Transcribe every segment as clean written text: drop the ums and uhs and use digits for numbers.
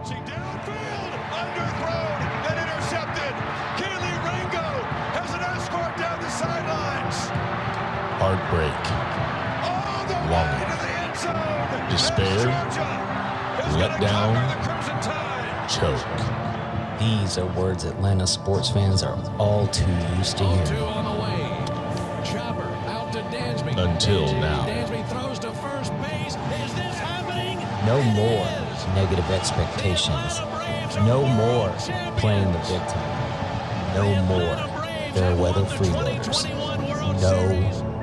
Launching downfield, underthrown and intercepted. Kenley has an escort down the sidelines. Heartbreak, longing, despair, letdown, choke. These are words Atlanta sports fans are all too used to hearing. Until now. Dansby throws to first base. Is this happening? No more negative expectations. No more playing the victim. No more fair weather freeloaders. No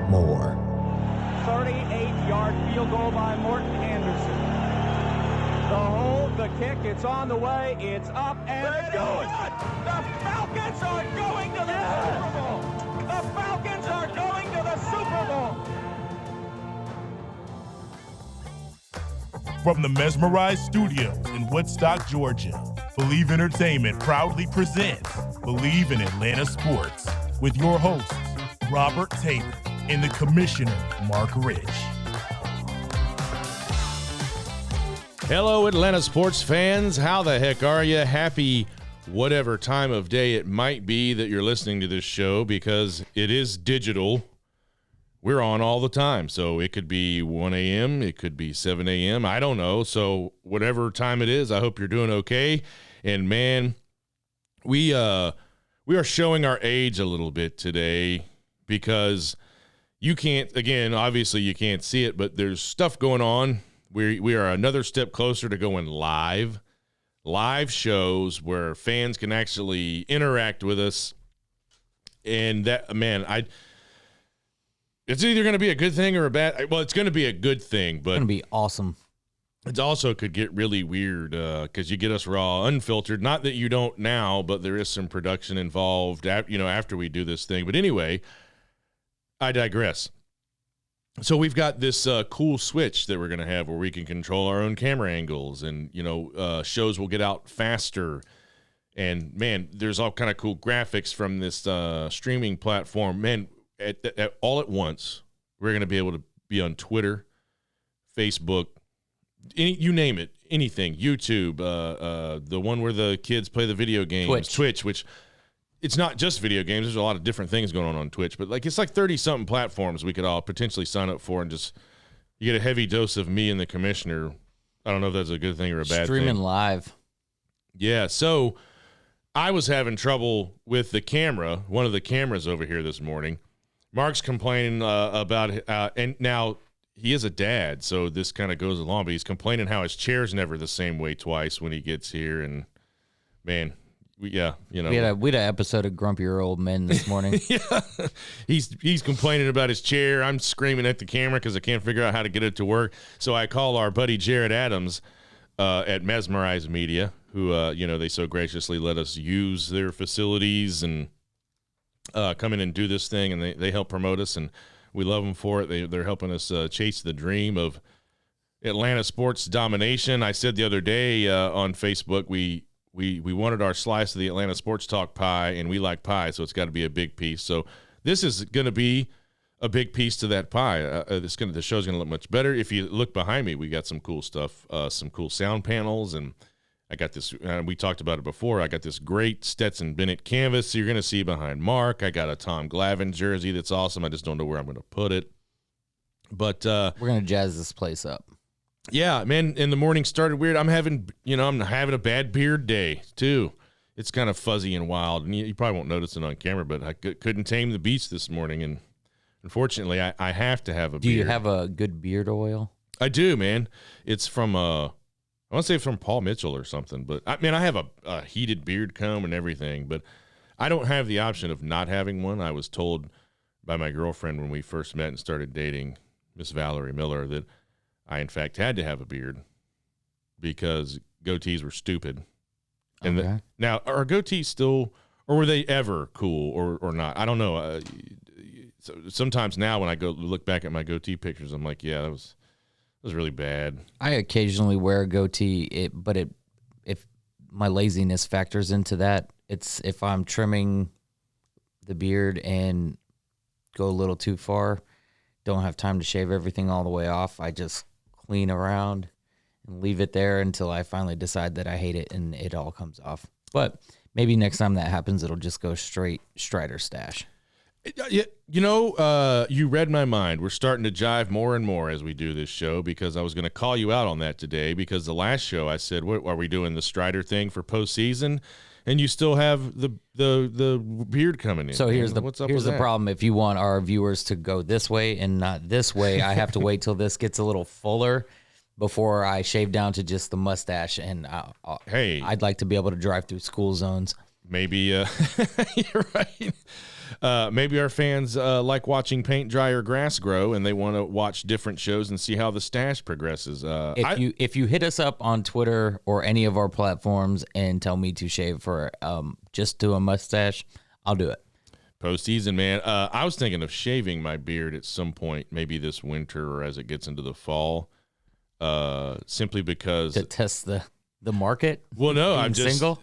more. 38-yard field goal by Morton Anderson. The hold, the kick, it's on the way, it's up and going. The Falcons are going to the Super Bowl. The Falcons are going to the Super Bowl. From the Mesmerized Studios in Woodstock, Georgia, Believe Entertainment proudly presents Believe in Atlanta Sports with your hosts, Robert Taylor and the Commissioner, Mark Rich. Hello, Atlanta sports fans. How the heck are you? Happy whatever time of day it might be that you're listening to this show, because it is digital. We're on all the time. So it could be 1 a.m., it could be 7 a.m., I don't know. So whatever time it is, I hope you're doing okay. And man, we are showing our age a little bit today, because you can't, again, obviously you can't see it, but there's stuff going on. We are another step closer to going live shows where fans can actually interact with us. And that, man, it's either going to be a good thing or a bad. Well, it's going to be a good thing, but It's going to be awesome. It also could get really weird because you get us raw, unfiltered. Not that you don't now, but there is some production involved, after we do this thing. But anyway, I digress. So we've got this cool switch that we're going to have where we can control our own camera angles, and, shows will get out faster. And, man, there's all kind of cool graphics from this streaming platform. Man, all at once, we're going to be able to be on Twitter, Facebook, you name it, anything, YouTube, the one where the kids play the video games, Twitch, which it's not just video games. There's a lot of different things going on Twitch, but it's like 30-something platforms we could all potentially sign up for, and just you get a heavy dose of me and the Commissioner. I don't know if that's a good thing or a bad thing. Streaming live. Yeah, so I was having trouble with the camera, one of the cameras over here this morning. Mark's complaining about and now he is a dad, so this kind of goes along, but he's complaining how his chair's never the same way twice when he gets here, and, man, we had an episode of Grumpier Old Men this morning. Yeah, he's complaining about his chair. I'm screaming at the camera because I can't figure out how to get it to work. So I call our buddy Jared Adams at Mesmerized Media, who they so graciously let us use their facilities and come in and do this thing, and they help promote us, and we love them for it. They're helping us chase the dream of Atlanta sports domination. I said the other day on Facebook, we wanted our slice of the Atlanta sports talk pie, and we like pie, so it's got to be a big piece. So this is going to be a big piece to that pie. The show's going to look much better. If you look behind me, we got some cool stuff, some cool sound panels, and I got this, we talked about it before, I got this great Stetson Bennett canvas you're going to see behind Mark. I got a Tom Glavine jersey that's awesome. I just don't know where I'm going to put it. But we're going to jazz this place up. Yeah, man, in the morning started weird. I'm having a bad beard day, too. It's kind of fuzzy and wild, and you probably won't notice it on camera, but I couldn't tame the beast this morning, and unfortunately, I have to have a beard. Do you have a good beard oil? I do, man. It's from, I want to say from Paul Mitchell or something, but, I have a heated beard comb and everything, but I don't have the option of not having one. I was told by my girlfriend when we first met and started dating, Miss Valerie Miller, that I, in fact, had to have a beard because goatees were stupid. And okay. Now, are goatees still, or were they ever cool or not? I don't know. Sometimes now when I go look back at my goatee pictures, I'm like, yeah, that was really bad. I occasionally wear a goatee, but if my laziness factors into that, it's if I'm trimming the beard and go a little too far, don't have time to shave everything all the way off, I just clean around and leave it there until I finally decide that I hate it and it all comes off. But maybe next time that happens, it'll just go straight Strider stash. You read my mind. We're starting to jive more and more as we do this show, because I was going to call you out on that today, because the last show I said, what, are we doing the Strider thing for postseason? And you still have the beard coming in. So here's What's up the with that? problem. If you want our viewers to go this way and not this way, I have to wait till this gets a little fuller before I shave down to just the mustache. And Hey. I'd like to be able to drive through school zones. Maybe you're right. Maybe our fans like watching paint dry or grass grow, and they want to watch different shows and see how the stash progresses. If you hit us up on Twitter or any of our platforms and tell me to shave for just do a mustache, I'll do it. Postseason, man. I was thinking of shaving my beard at some point, maybe this winter or as it gets into the fall, simply because To test the market. Well, no, being I'm just single.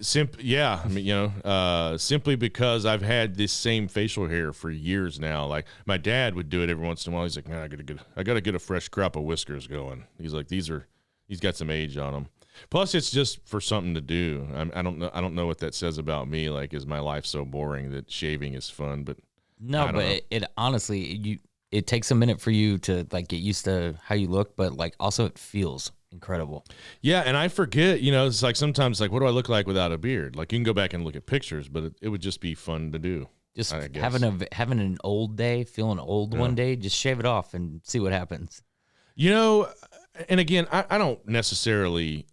Simply because I've had this same facial hair for years now. Like my dad would do it every once in a while. He's like, man, I gotta get a fresh crop of whiskers going. He's like, he's got some age on them. Plus, it's just for something to do. I don't know what that says about me. Like, is my life so boring that shaving is fun? But No, but it honestly, it takes a minute for you to like get used to how you look, but like also it feels incredible. yeah, and I forget. It's like sometimes like, what do I look like without a beard? Like you can go back and look at pictures, but it would just be fun to do. Just I guess. having an old day, feeling old one day, just shave it off and see what happens. And again, I don't necessarily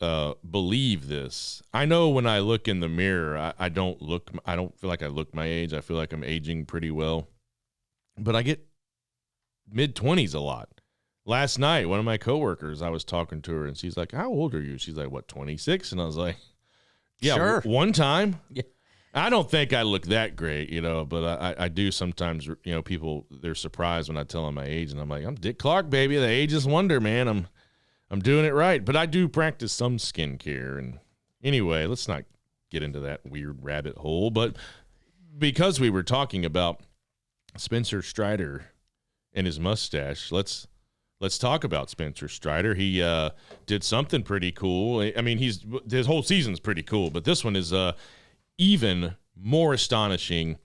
believe this. I know when I look in the mirror, I don't feel like I look my age. I feel like I'm aging pretty well. But I get mid-20s a lot. Last night, one of my coworkers, I was talking to her, and she's like, how old are you? She's like, what, 26? And I was like, yeah, Sure. One time. Yeah. I don't think I look that great, but I do sometimes, people, they're surprised when I tell them my age, and I'm like, I'm Dick Clark, baby, the ageless wonder, man. I'm doing it right. But I do practice some skincare. And anyway, let's not get into that weird rabbit hole. But because we were talking about Spencer Strider and his mustache, let's talk about Spencer Strider. He did something pretty cool. I mean, his whole season's pretty cool, but this one is even more astonishing.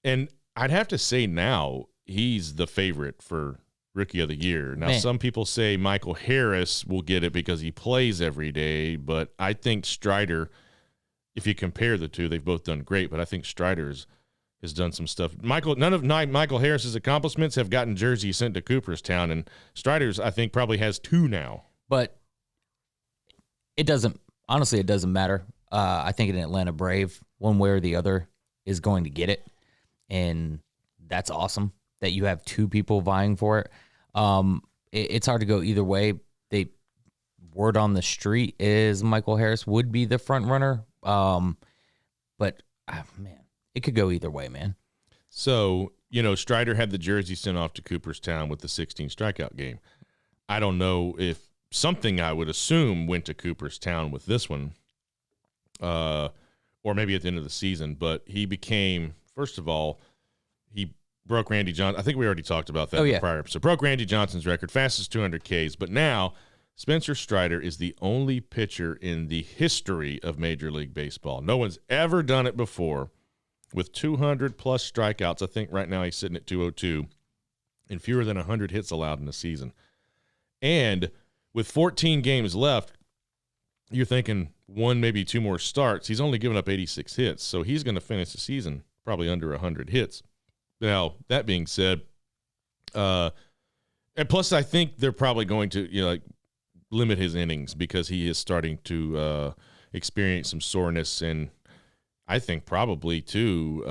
And I'd have to say now he's the favorite for Rookie of the Year. Now, some people say Michael Harris will get it because he plays every day, but I think Strider, if you compare the two, they've both done great, but I think Strider's has done some stuff. None of Michael Harris's accomplishments have gotten jerseys sent to Cooperstown, and Strider's, I think, probably has 2 now. But it doesn't matter. I think an Atlanta Brave, one way or the other, is going to get it. And that's awesome that you have 2 people vying for it. It's hard to go either way. Word on the street is Michael Harris would be the front runner. But man, it could go either way, man. So, Strider had the jersey sent off to Cooperstown with the 16 strikeout game. I don't know if something I would assume went to Cooperstown with this one, or maybe at the end of the season, but he became, first of all, he broke Randy Johnson. I think we already talked about that in the prior episode. Broke Randy Johnson's record, fastest 200 Ks, but now Spencer Strider is the only pitcher in the history of Major League Baseball. No one's ever done it before with 200-plus strikeouts. I think right now he's sitting at 202 and fewer than 100 hits allowed in a season. And with 14 games left, you're thinking 1, maybe 2 more starts. He's only given up 86 hits, so he's going to finish the season probably under 100 hits. Now, that being said, and plus I think they're probably going to limit his innings because he is starting to experience some soreness, and I think probably, too,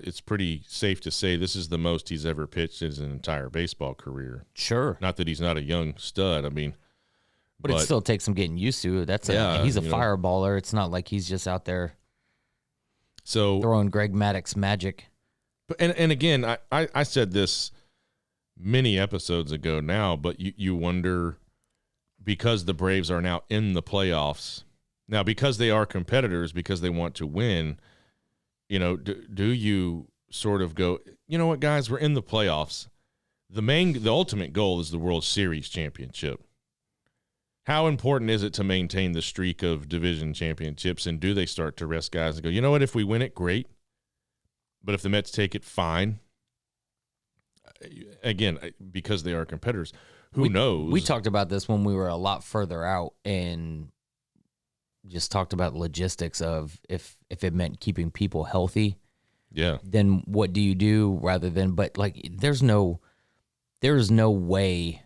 it's pretty safe to say this is the most he's ever pitched in his entire baseball career. Sure. Not that he's not a young stud. I mean, but it still takes some getting used to. He's a fireballer. It's not like he's just out there throwing Greg Maddux magic. But and again, I said this many episodes ago now, but you wonder, because the Braves are now in the playoffs, now because they are competitors, because they want to win, do you sort of go, you know what, guys, we're in the playoffs. The ultimate goal is the World Series championship. How important is it to maintain the streak of division championships, and do they start to rest guys and go, you know what, if we win it, great. But if the Mets take it, fine. Again, because they are competitors, who knows? We talked about this when we were a lot further out and just talked about logistics of if it meant keeping people healthy. Yeah. Then what do you do rather than, but like there's no way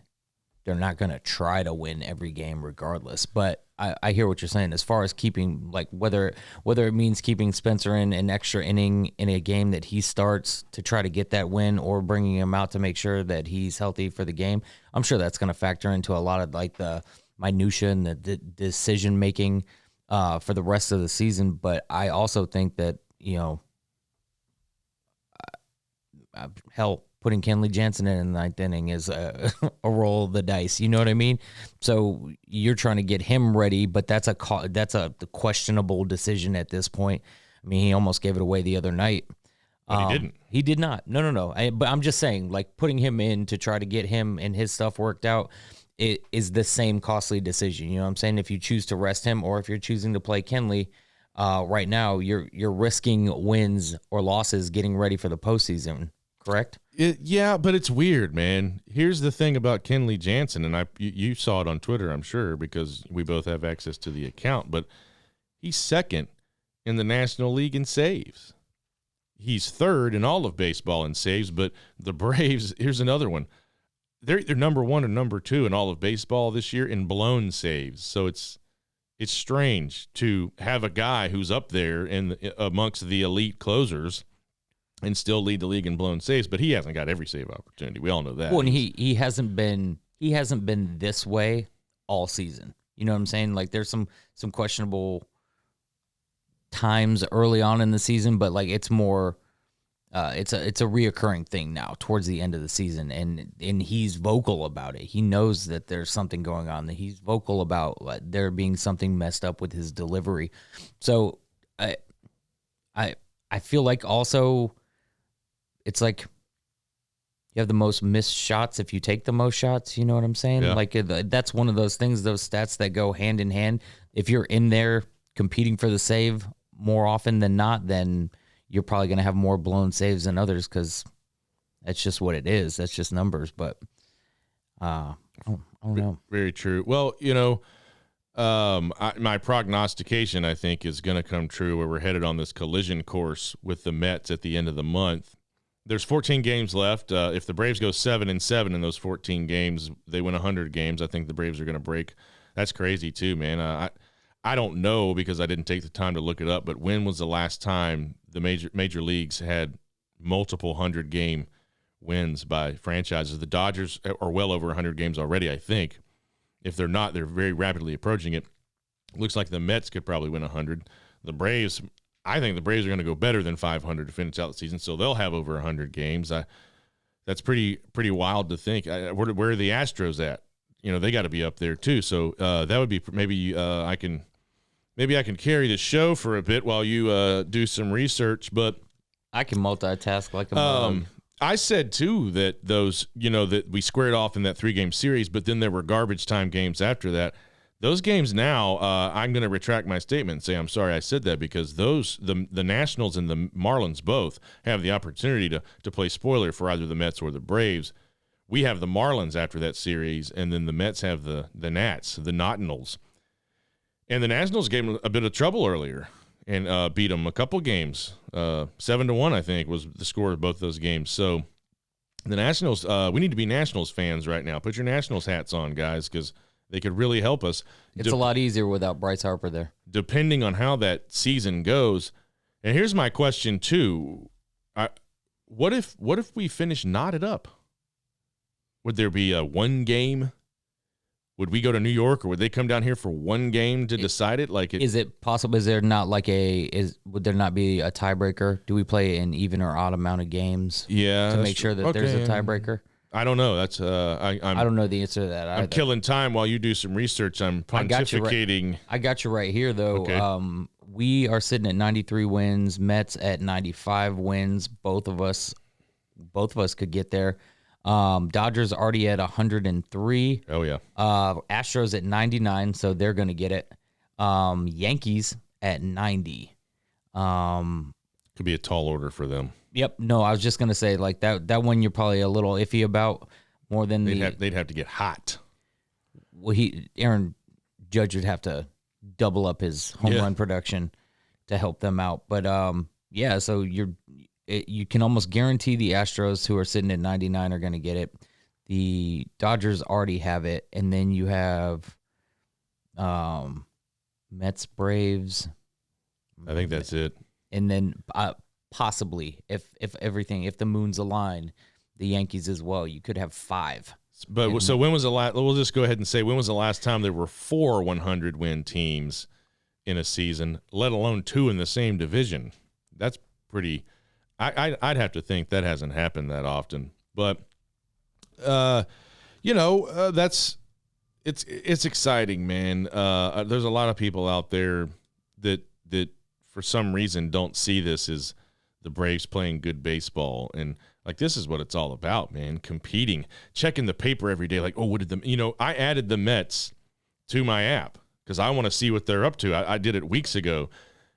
they're not going to try to win every game regardless. But I hear what you're saying as far as keeping, like whether it means keeping Spencer in an extra inning in a game that he starts to try to get that win, or bringing him out to make sure that he's healthy for the game. I'm sure that's going to factor into a lot of like the minutia and the decision making for the rest of the season. But I also think that, hell, putting Kenley Jansen in the ninth inning is a roll of the dice. You know what I mean? So you're trying to get him ready, but that's a questionable decision at this point. I mean, he almost gave it away the other night. But he didn't. He did not. No. But I'm just saying, like, putting him in to try to get him and his stuff worked out, it is the same costly decision. You know what I'm saying? If you choose to rest him, or if you're choosing to play Kenley, right now you're risking wins or losses getting ready for the postseason. Correct? Yeah, but it's weird, man. Here's the thing about Kenley Jansen, and you saw it on Twitter, I'm sure, because we both have access to the account, but he's second in the National League in saves. He's third in all of baseball in saves, but the Braves, here's another one. They're number one or number two in all of baseball this year in blown saves. So it's strange to have a guy who's up there amongst the elite closers and still lead the league in blown saves, but he hasn't got every save opportunity. We all know that. Well, and he hasn't been this way all season. You know what I'm saying? Like there's some questionable times early on in the season, but like it's more it's a reoccurring thing now towards the end of the season, and he's vocal about it. He knows that there's something going on. That he's vocal about there being something messed up with his delivery. So I feel like also it's like you have the most missed shots if you take the most shots. You know what I'm saying? Yeah. Like that's one of those things, those stats that go hand in hand. If you're in there competing for the save more often than not, then you're probably going to have more blown saves than others, because that's just what it is. That's just numbers. But I don't know. Very true. Well, my prognostication, I think, is going to come true, where we're headed on this collision course with the Mets at the end of the month. There's 14 games left. If the Braves go 7-7 in those 14 games, they win 100 games. I think the Braves are going to break. That's crazy too, man. I don't know, because I didn't take the time to look it up, but when was the last time the major leagues had multiple 100-game wins by franchises? The Dodgers are well over 100 games already, I think. If they're not, they're very rapidly approaching it. Looks like the Mets could probably win 100. The Braves, I think the Braves are going to go better than 500 to finish out the season, so they'll have over 100 games. That's pretty wild to think. Where are the Astros at? They got to be up there too. So that would be maybe I can carry the show for a bit while you do some research. But I can multitask like a I said too that those, that we squared off in that 3-game series, but then there were garbage time games after that. Those games now, I'm going to retract my statement and say I'm sorry I said that, because the Nationals and the Marlins both have the opportunity to play spoiler for either the Mets or the Braves. We have the Marlins after that series, and then the Mets have the Nats, the Nationals. And the Nationals gave them a bit of trouble earlier and beat them a couple games. 7-1, I think, was the score of both those games. So the Nationals, we need to be Nationals fans right now. Put your Nationals hats on, guys, because they could really help us. It's a lot easier without Bryce Harper there. Depending on how that season goes. And here's my question, too. What if we finish knotted up? Would there be a one game? Would we go to New York, or would they come down here for one game to decide it? Is it possible? Is there not would there not be a tiebreaker? Do we play an even or odd amount of games? Yeah, to make sure that there's a tiebreaker. I don't know. That's I don't know the answer to that either. I'm killing time while you do some research. I'm pontificating. I got you right here, though. Okay. We are sitting at 93 wins. Mets at 95 wins. Both of us could get there. Dodgers already at 103. Oh, yeah. Astros at 99, so they're going to get it. Yankees at 90. Could be a tall order for them. Yep. No, I was just going to say, like, that one you're probably a little iffy about more than they'd have to get hot. Well, Aaron Judge would have to double up his home run production to help them out. But, yeah, so you can almost guarantee the Astros, who are sitting at 99, are going to get it. The Dodgers already have it, and then you have Mets, Braves. I think that's it. And then possibly, if the moons align, the Yankees as well. You could have 5. But so when was the last? We'll just go ahead and say, when was the last time there were 4 100-win teams in a season, let alone 2 in the same division? That's pretty. I'd have to think that hasn't happened that often. But that's it's exciting, man. There's a lot of people out there that for some reason don't see this as the Braves playing good baseball, and like, this is what it's all about, man. Competing, checking the paper every day. Like, oh, what did I added the Mets to my app because I want to see what they're up to. I did it weeks ago.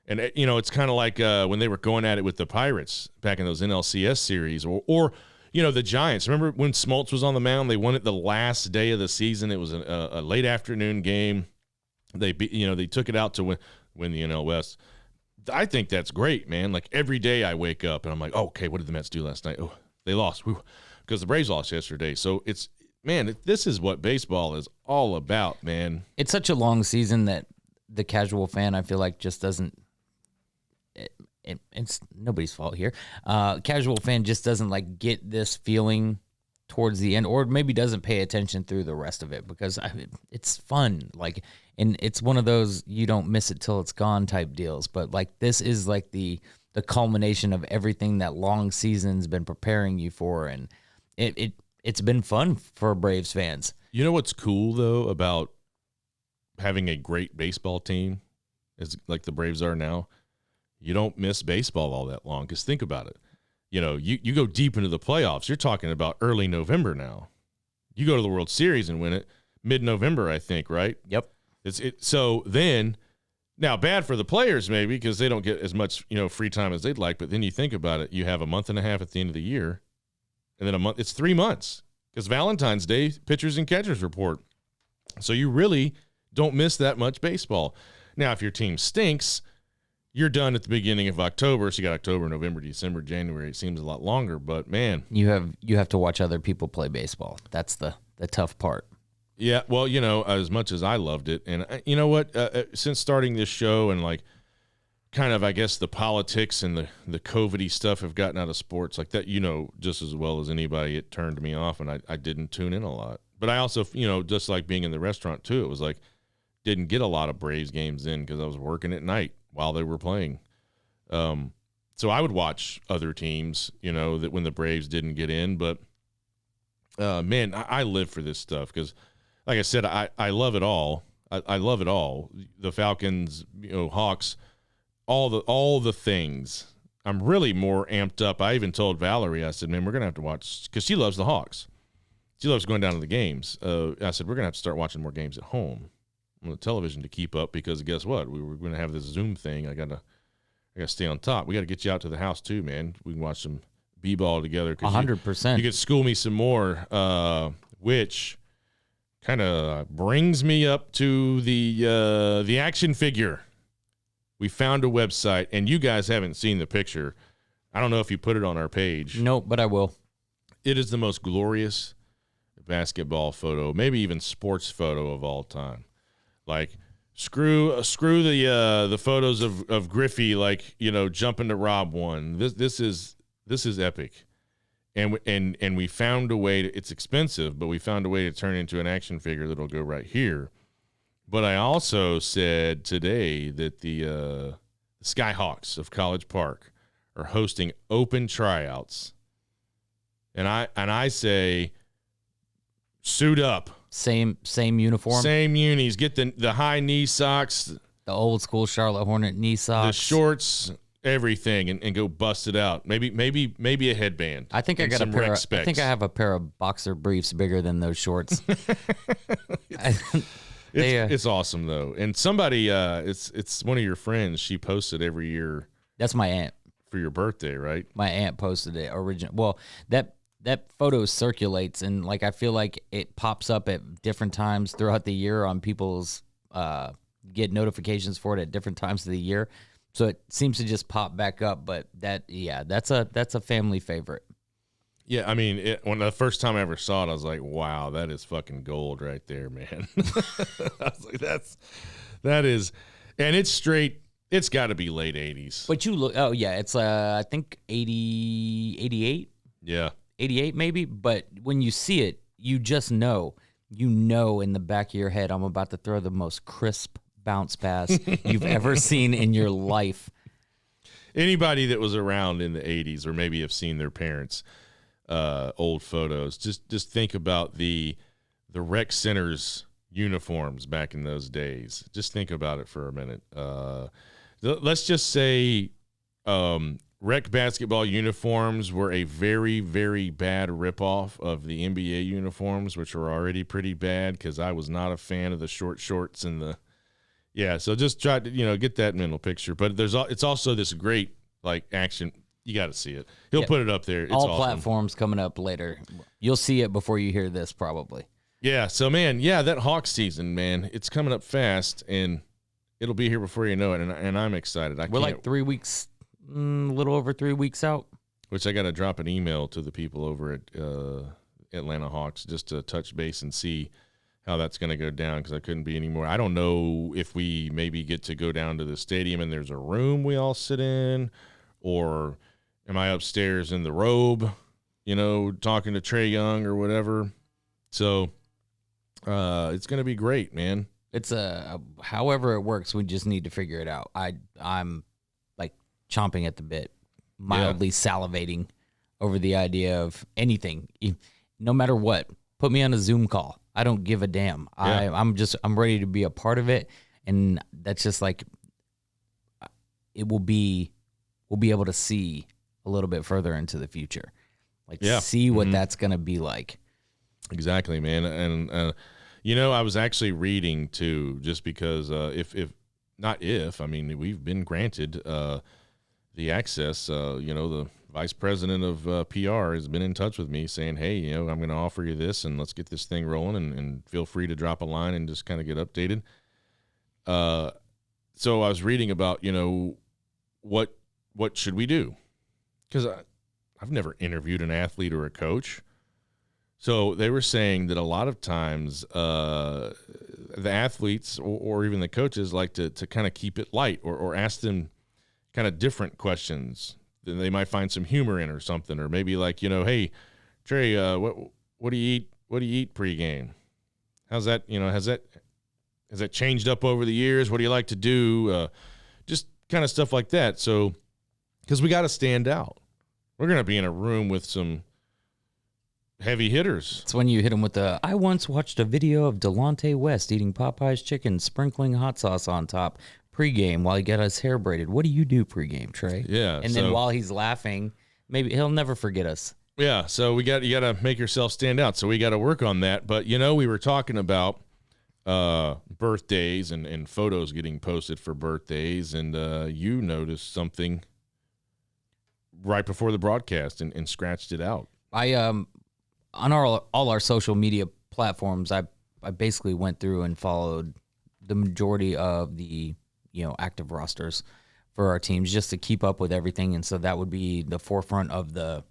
And, it's kind of like when they were going at it with the Pirates back in those NLCS series or the Giants. Remember when Smoltz was on the mound? They won it the last day of the season. It was a late afternoon game. They took it out to win the NL West. I think that's great, man. Like, every day I wake up and I'm like, oh, okay, what did the Mets do last night? Oh, they lost. Because the Braves lost yesterday. So this is what baseball is all about, man. It's such a long season that the casual fan, I feel like, just doesn't. It's nobody's fault here. Casual fan just doesn't like get this feeling towards the end, or maybe doesn't pay attention through the rest of it because it's fun. Like, and it's one of those you don't miss it till it's gone type deals. But like, this is like the culmination of everything that long season's been preparing you for, and it's been fun for Braves fans. You know what's cool though about having a great baseball team, is like the Braves are now. You don't miss baseball all that long because think about it. You go deep into the playoffs. You're talking about early November now. You go to the World Series and win it mid-November, I think, right? Yep. So then, now bad for the players maybe because they don't get as much free time as they'd like. But then you think about it, you have a month and a half at the end of the year, and then a month. It's 3 months because Valentine's Day, pitchers and catchers report. So you really don't miss that much baseball. Now, if your team stinks, you're done at the beginning of October, so you got October, November, December, January. It seems a lot longer, but man, you have to watch other people play baseball. That's the tough part. Yeah, well, as much as I loved it, and you know what? Since starting this show and like, kind of, I guess the politics and the COVID-y stuff have gotten out of sports like that. Just as well as anybody, it turned me off, and I didn't tune in a lot. But I also, just like being in the restaurant too, it was like didn't get a lot of Braves games in because I was working at night while they were playing. So I would watch other teams, that when the Braves didn't get in. But, man, I live for this stuff because, like I said, I love it all. I love it all. The Falcons, Hawks, all the things. I'm really more amped up. I even told Valerie, I said, man, we're going to have to watch, because she loves the Hawks. She loves going down to the games. I said, we're going to have to start watching more games at home on the television to keep up, because guess what? We were going to have this Zoom thing. I got to stay on top. We got to get you out to the house too, man. We can watch some b-ball together. 100%. You could school me some more, which kind of brings me up to the action figure. We found a website, and you guys haven't seen the picture. I don't know if you put it on our page. Nope, but I will. It is the most glorious basketball photo, maybe even sports photo of all time. Like, screw the photos of Griffey, like, jumping to rob one. This is epic, and we found a way to. It's expensive, but we found a way to turn it into an action figure that'll go right here. But I also said today that the Skyhawks of College Park are hosting open tryouts, and I say, suit up. Same uniform. Same unis. Get the high knee socks. The old school Charlotte Hornet knee socks. The shorts everything and go bust it out. Maybe a headband. I think I got a pair. I think I have a pair of boxer briefs bigger than those shorts. It's awesome though. And somebody, it's one of your friends. She posted every year. That's my aunt. For your birthday, right? My aunt posted it original. Well, that photo circulates, and like I feel like it pops up at different times throughout the year on people's get notifications for it at different times of the year. So it seems to just pop back up. But that's a family favorite. Yeah, I mean, when the first time I ever saw it, I was like, "Wow, that is fucking gold right there, man." I was like, that is, and it's straight. It's got to be late 80s. But you look, oh yeah, it's I think 80, 88. Yeah. 88 maybe. But when you see it, you just know, in the back of your head, I'm about to throw the most crisp bounce pass you've ever seen in your life. Anybody that was around in the 80s or maybe have seen their parents' old photos, just think about the rec centers uniforms back in those days. Just think about it for a minute. Let's just say rec basketball uniforms were a very, very bad ripoff of the NBA uniforms, which were already pretty bad because I was not a fan of the short shorts and the – yeah, so just try to, get that mental picture. But it's also this great, like, action. You got to see it. He'll put it up there. It's all awesome. Platforms coming up later. You'll see it before you hear this probably. Yeah, so, man, that Hawks season, man, it's coming up fast, and – it'll be here before you know it, and I'm excited. We're like 3 weeks, a little over 3 weeks out. Which I got to drop an email to the people over at Atlanta Hawks just to touch base and see how that's going to go down because I couldn't be anymore. I don't know if we maybe get to go down to the stadium and there's a room we all sit in, or am I upstairs in the robe, talking to Trae Young or whatever. So it's going to be great, man. It's however it works, we just need to figure it out. I'm like chomping at the bit, mildly salivating over the idea of anything, no matter what. Put me on a Zoom call. I don't give a damn. Yeah. I'm ready to be a part of it, and that's just like we'll be able to see a little bit further into the future, see what that's gonna be like. Exactly, man, and. I was actually reading too, just because we've been granted the access. The vice president of PR has been in touch with me saying, hey, I'm going to offer you this and let's get this thing rolling and feel free to drop a line and just kind of get updated. So I was reading about, what should we do? Because I've never interviewed an athlete or a coach. So they were saying that a lot of times the athletes or even the coaches like to kind of keep it light or ask them kind of different questions that they might find some humor in or something, or maybe like, hey, Trae, what do you eat? What do you eat pregame? How's that? Has that changed up over the years? What do you like to do? Just kind of stuff like that. So, because we got to stand out. We're going to be in a room with some heavy hitters. It's when you hit them with I once watched a video of Delonte West eating Popeye's chicken, sprinkling hot sauce on top pregame while he got his hair braided. What do you do pregame, Trae? Yeah. And then while he's laughing, maybe he'll never forget us. Yeah. So you got to make yourself stand out. So we got to work on that. But, we were talking about birthdays and photos getting posted for birthdays. And you noticed something right before the broadcast and scratched it out. On all our social media platforms, I basically went through and followed the majority of the active rosters for our teams just to keep up with everything, and so that would be the forefront of the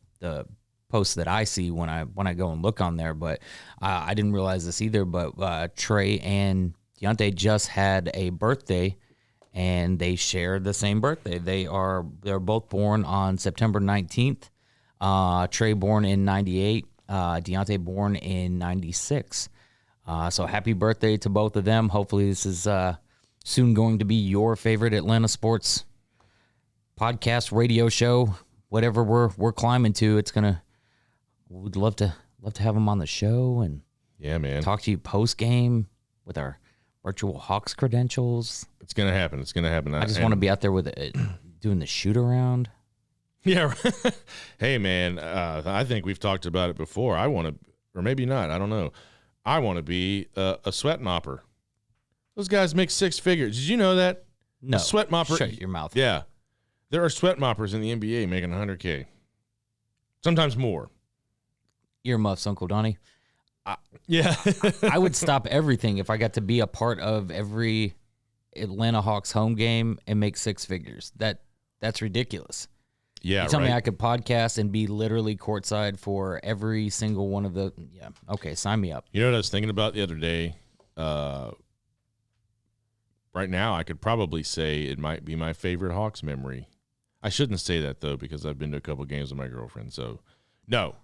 posts that I see when I go and look on there. But I didn't realize this either. But Trae and Deontay just had a birthday, and they share the same birthday. They're both born on September 19th. Trae born in 98. Deontay born in 96. So happy birthday to both of them. Hopefully this is soon going to be your favorite Atlanta sports podcast, radio show, whatever we're climbing to. We'd love to have them on the show and talk to you post game with our virtual Hawks credentials. It's gonna happen. I just want to be out there with doing the shoot around. Yeah. Hey, man, I think we've talked about it before. I want to, or maybe not, I don't know. I want to be a sweat mopper. Those guys make six figures. Did you know that? No. A sweat mopper. Shut your mouth. Yeah. There are sweat moppers in the NBA making $100K. Sometimes more. Earmuffs, Uncle Donnie. Yeah. I would stop everything if I got to be a part of every Atlanta Hawks home game and make six figures. That's ridiculous. Yeah, you tell right. me I could podcast and be literally courtside for every single one of the okay, sign me up. You know what I was thinking about the other day? Right now, I could probably say it might be my favorite Hawks memory. I shouldn't say that, though, because I've been to a couple games with my girlfriend. So, no,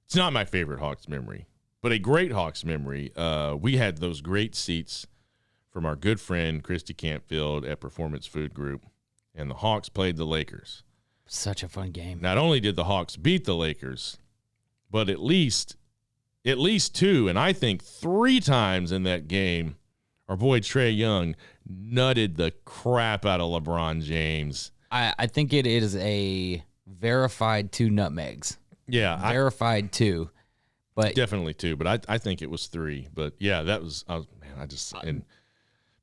it's not my favorite Hawks memory, but a great Hawks memory. We had those great seats from our good friend Christy Campfield at Performance Food Group, and the Hawks played the Lakers. Such a fun game. Not only did the Hawks beat the Lakers, but at least two, and I think three times in that game, our boy Trae Young nutted the crap out of LeBron James. I think it is a verified 2 nutmegs. Yeah. Verified 2. But Definitely 2, but I think it was 3. But, yeah, that was and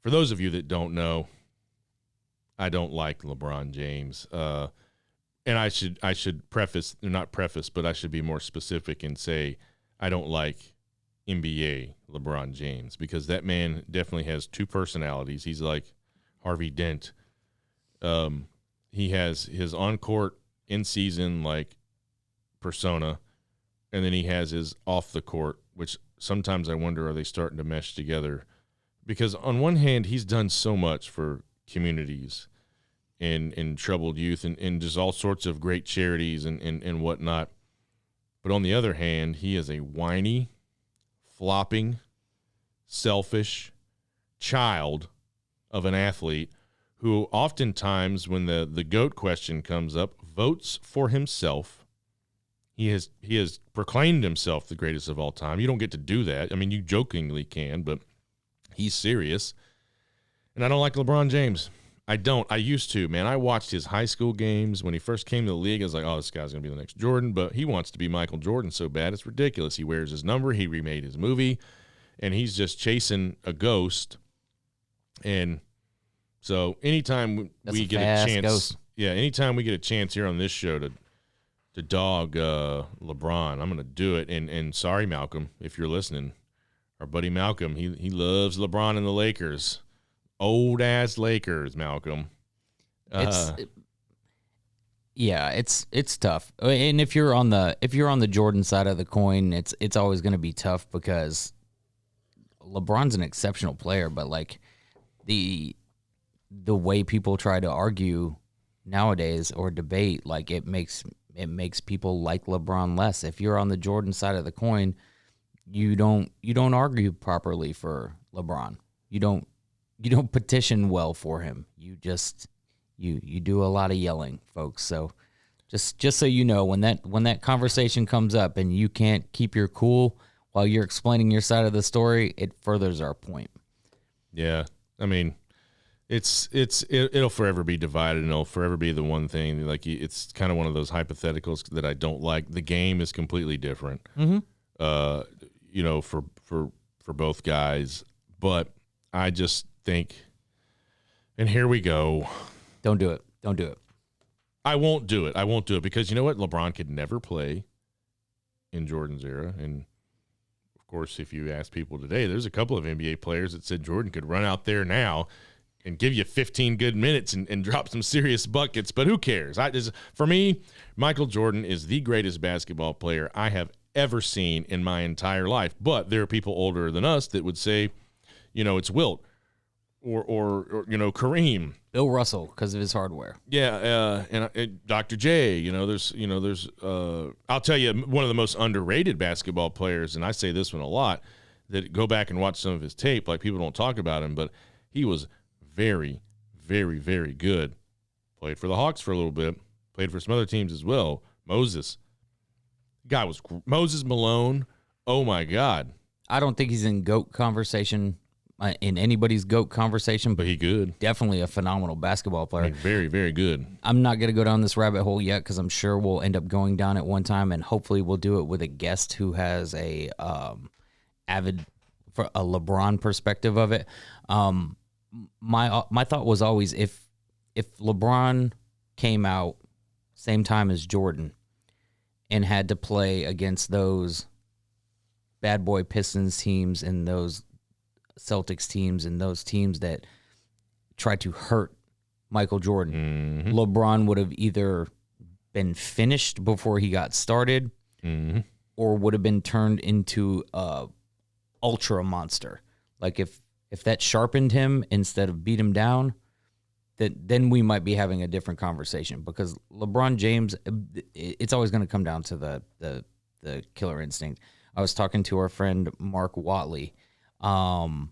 for those of you that don't know, I don't like LeBron James. And I should preface, not preface, but I should be more specific and say I don't like NBA LeBron James, because that man definitely has 2 personalities. He's like Harvey Dent. He has his on-court, in-season, like, persona, and then he has his off-the-court, which sometimes I wonder, are they starting to mesh together? Because on one hand, he's done so much for communities and troubled youth and just all sorts of great charities and whatnot. But on the other hand, he is a whiny, flopping, selfish child of an athlete who oftentimes, when the GOAT question comes up, votes for himself. He has proclaimed himself the greatest of all time. You don't get to do that. I mean, you jokingly can, but he's serious. And I don't like LeBron James. I don't. I used to, man. I watched his high school games. When he first came to the league, I was like, oh, this guy's going to be the next Jordan. But he wants to be Michael Jordan so bad, it's ridiculous. He wears his number. He remade his movie. And he's just chasing a ghost. And so anytime we get a chance, ghost. Yeah, anytime we get a chance here on this show to dog LeBron, I'm going to do it. And sorry, Malcolm, if you're listening, our buddy Malcolm, he loves LeBron and the Lakers. Old ass Lakers, Malcolm. it's tough. And if you're on the Jordan side of the coin, it's always going to be tough, because LeBron's an exceptional player, but like the way people try to argue nowadays or debate, like it makes people like LeBron less. If you're on the Jordan side of the coin, you don't argue properly for LeBron. You don't petition well for him. You just you do a lot of yelling, folks. So just so you know, when that conversation comes up and you can't keep your cool while you're explaining your side of the story, it furthers our point. Yeah, I mean, it'll forever be divided, and it'll forever be the one thing. Like, it's kind of one of those hypotheticals that I don't like. The game is completely different. Mm-hmm. For both guys, but I just think, and here we go. Don't do it. I won't do it because you know what? LeBron could never play in Jordan's era. And of course, if you ask people today, there's a couple of NBA players that said Jordan could run out there now and give you 15 good minutes and drop some serious buckets, but who cares? For me, Michael Jordan is the greatest basketball player I have ever seen in my entire life. But there are people older than us that would say, it's Wilt or Kareem. Bill Russell, because of his hardware. Yeah, and Dr. J. There's I'll tell you, one of the most underrated basketball players, and I say this one a lot, that go back and watch some of his tape, like people don't talk about him, but he was very, very, very good. Played for the Hawks for a little bit. Played for some other teams as well. Moses Malone. Oh my God. I don't think he's in GOAT conversation in anybody's GOAT conversation, But he good. definitely a phenomenal basketball I player. mean, very, very good. I'm not going to go down this rabbit hole yet because I'm sure we'll end up going down it one time, and hopefully we'll do it with a guest who has a avid for a LeBron perspective of it. My thought was always if LeBron came out same time as Jordan and had to play against those bad boy Pistons teams and those Celtics teams and those teams that tried to hurt Michael Jordan, LeBron would have either been finished before he got started or would have been turned into a ultra monster. Like if that sharpened him instead of beat him down, then we might be having a different conversation, because LeBron James, it's always going to come down to the killer instinct. I was talking to our friend Mark Watley, and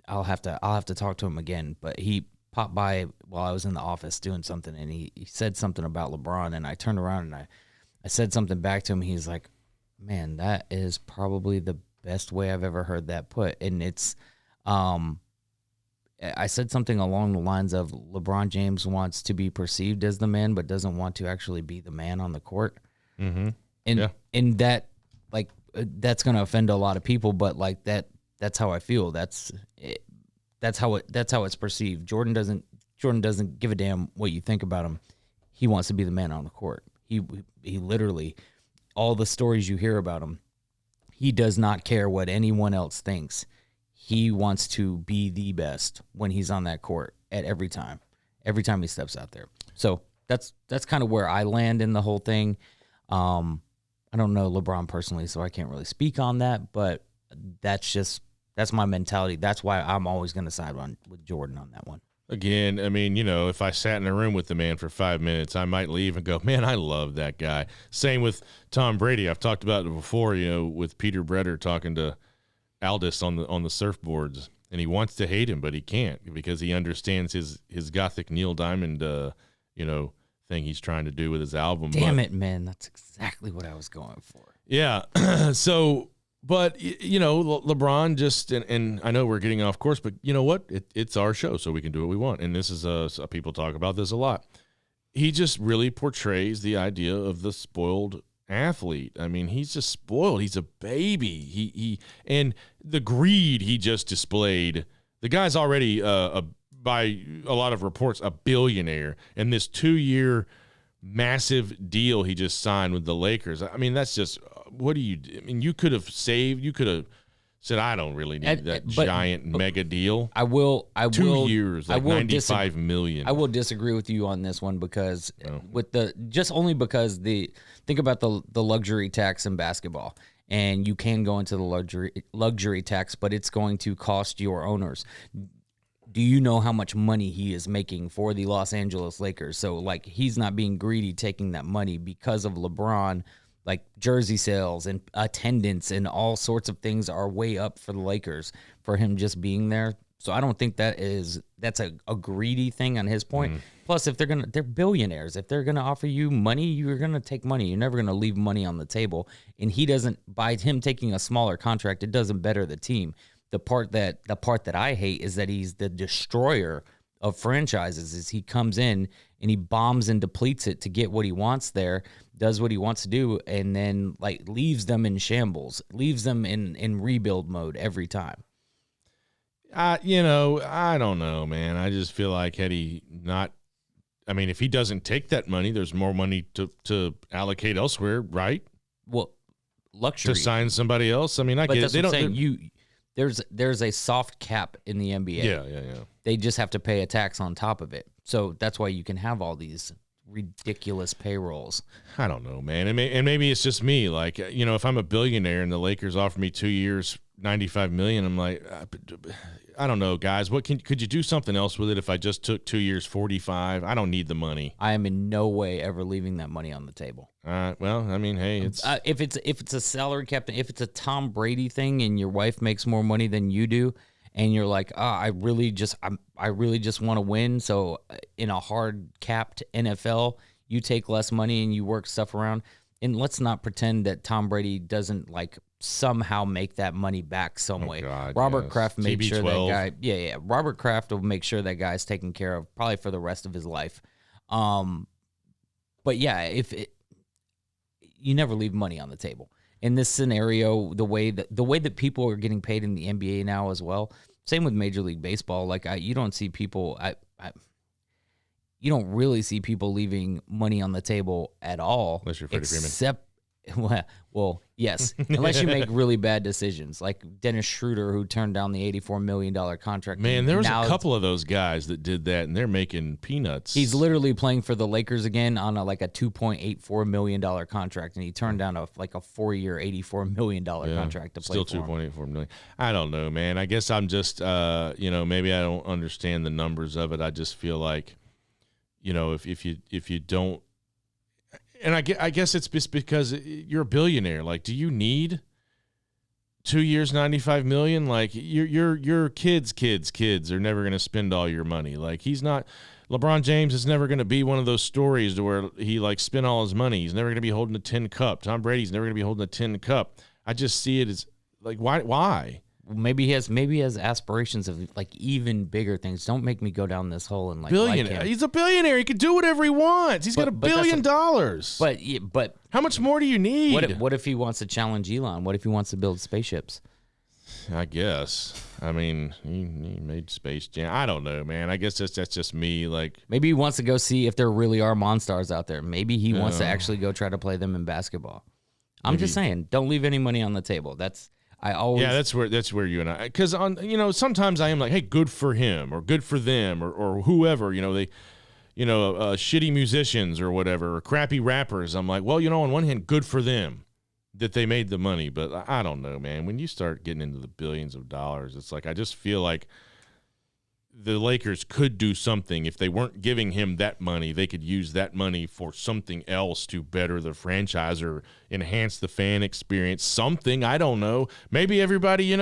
I'll have to talk to him again, but he popped by while I was in the office doing something, and he said something about LeBron, and I turned around and I said something back to him. He's like, man, that is probably the best way I've ever heard that put. And it's I said something along the lines of LeBron James wants to be perceived as the man, but doesn't want to actually be the man on the court. And that, like, that's going to offend a lot of people, but like that's how I feel. That's how it's perceived. Jordan doesn't give a damn what you think about him. He wants to be the man on the court. He literally, all the stories you hear about him, he does not care what anyone else thinks. He wants to be the best when he's on that court at every time he steps out there. So that's kind of where I land in the whole thing. I don't know LeBron personally, so I can't really speak on that, but that's my mentality. That's why I'm always going to side with Jordan on that one. Again, I mean, if I sat in a room with the man for 5 minutes, I might leave and go, man, I love that guy. Same with Tom Brady. I've talked about it before, with Peter Breder talking to Aldis on the surfboards, and he wants to hate him, but he can't, because he understands his gothic Neil Diamond, thing he's trying to do with his album. Damn it, man. That's exactly what I was going for. Yeah. So, but, LeBron just, and I know we're getting off course, but you know what? It's our show, so we can do what we want. And this is, people talk about this a lot. He just really portrays the idea of the spoiled athlete. I mean, he's just spoiled. He's a baby. He and the greed he just displayed. The guy's already, by a lot of reports, a billionaire. And this 2-year massive deal he just signed with the Lakers. I mean, that's just, what do you do? I mean, you could have said, I don't really need that giant mega deal. I will 2 years, like $95 million. I will disagree with you on this one, because think about the luxury tax in basketball, and you can go into the luxury tax, but it's going to cost your owners. Do you know how much money he is making for the Los Angeles Lakers? So, like, he's not being greedy taking that money because of LeBron. Like, jersey sales and attendance and all sorts of things are way up for the Lakers for him just being there. So I don't think that's a greedy thing on his point. Plus, if they're billionaires. If they're gonna offer you money, you're gonna take money. You're never gonna leave money on the table. And by him taking a smaller contract, it doesn't better the team. The part that I hate is that he's the destroyer of franchises. Is he comes in and he bombs and depletes it to get what he wants there, does what he wants to do, and then like leaves them in shambles, leaves them in rebuild mode every time. I don't know, man. I just feel like had he not, I mean, if he doesn't take that money, there's more money to allocate elsewhere, right? Well, luxury to sign somebody else. I mean, I get it. They don't. There's a soft cap in the NBA. Yeah. They just have to pay a tax on top of it. So that's why you can have all these ridiculous payrolls. I don't know, man. And maybe it's just me. Like, if I'm a billionaire and the Lakers offer me 2 years, $95 million, I'm like, I don't know, guys. Could you do something else with it if I just took 2 years, 45? I don't need the money. I am in no way ever leaving that money on the table. Well, I mean, hey, it's if it's a salary cap, if it's a Tom Brady thing, and your wife makes more money than you do, and you're like, I really just want to win. So in a hard capped NFL, you take less money and you work stuff around. And let's not pretend that Tom Brady doesn't like somehow make that money back some way. God, Robert yes. Kraft made sure that TB12. guy. Yeah. Robert Kraft will make sure that guy's taken care of probably for the rest of his life. But yeah, you never leave money on the table in this scenario. The way that people are getting paid in the NBA now as well. Same with Major League Baseball. Like you don't see people. You don't really see people leaving money on the table at all, Unless you're Freddie Freeman. except. Well, yes, unless you make really bad decisions, like Dennis Schroeder, who turned down the $84 million contract. Man, there was Now a couple of those guys that did that, and they're making peanuts. He's literally playing for the Lakers again on a $2.84 million contract, and he turned down a 4-year, $84 million contract to play still for him. $2.84 million. I don't know, man. I guess I'm just, maybe I don't understand the numbers of it. I just feel like, if you don't. And I guess it's just because you're a billionaire. Like, do you need 2 years, $95 million? Like, your kids are never going to spend all your money. Like, he's not. LeBron James is never going to be one of those stories to where he spent all his money. He's never going to be holding a tin cup. Tom Brady's never going to be holding a tin cup. I just see it as like, why? Maybe he has aspirations of even bigger things. Don't make me go down this hole and Billionaire. Like him. He's a billionaire. He can do whatever he wants. He's got $1 billion. But How much more do you need? what if he wants to challenge Elon? What if he wants to build spaceships? I guess. I mean, he made Space Jam. I don't know, man. I guess that's just me. Like, Maybe he wants to go see if there really are Monstars out there. Maybe he wants to actually go try to play them in basketball. I'm just saying, don't leave any money on the table. That's where you and I, because sometimes I am like, hey, good for him or good for them or whoever, shitty musicians or whatever, or crappy rappers. I'm like, well, on one hand, good for them that they made the money, but I don't know, man. When you start getting into the billions of dollars, it's like I just feel like the Lakers could do something. If they weren't giving him that money, they could use that money for something else to better the franchise or enhance the fan experience. Something, I don't know. Maybe everybody,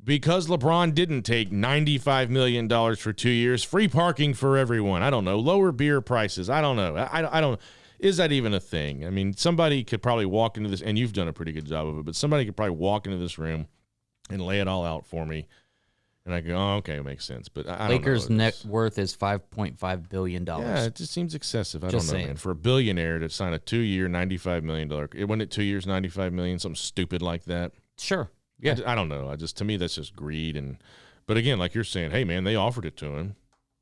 because LeBron didn't take $95 million for 2 years, free parking for everyone. I don't know. Lower beer prices. I don't know. I don't. Is that even a thing? I mean, somebody could probably walk into this, and you've done a pretty good job of it, but somebody could probably walk into this room and lay it all out for me. And I go, oh, okay, it makes sense. But I don't know. Lakers' net worth is $5.5 billion. Yeah, it just seems excessive. I Just don't know, saying. man. For a billionaire to sign a 2-year, $95 million, wasn't it 2 years, $95 million, something stupid like that? Sure. Yeah. I don't know. To me, that's just greed. But again, like you're saying, hey, man, they offered it to him.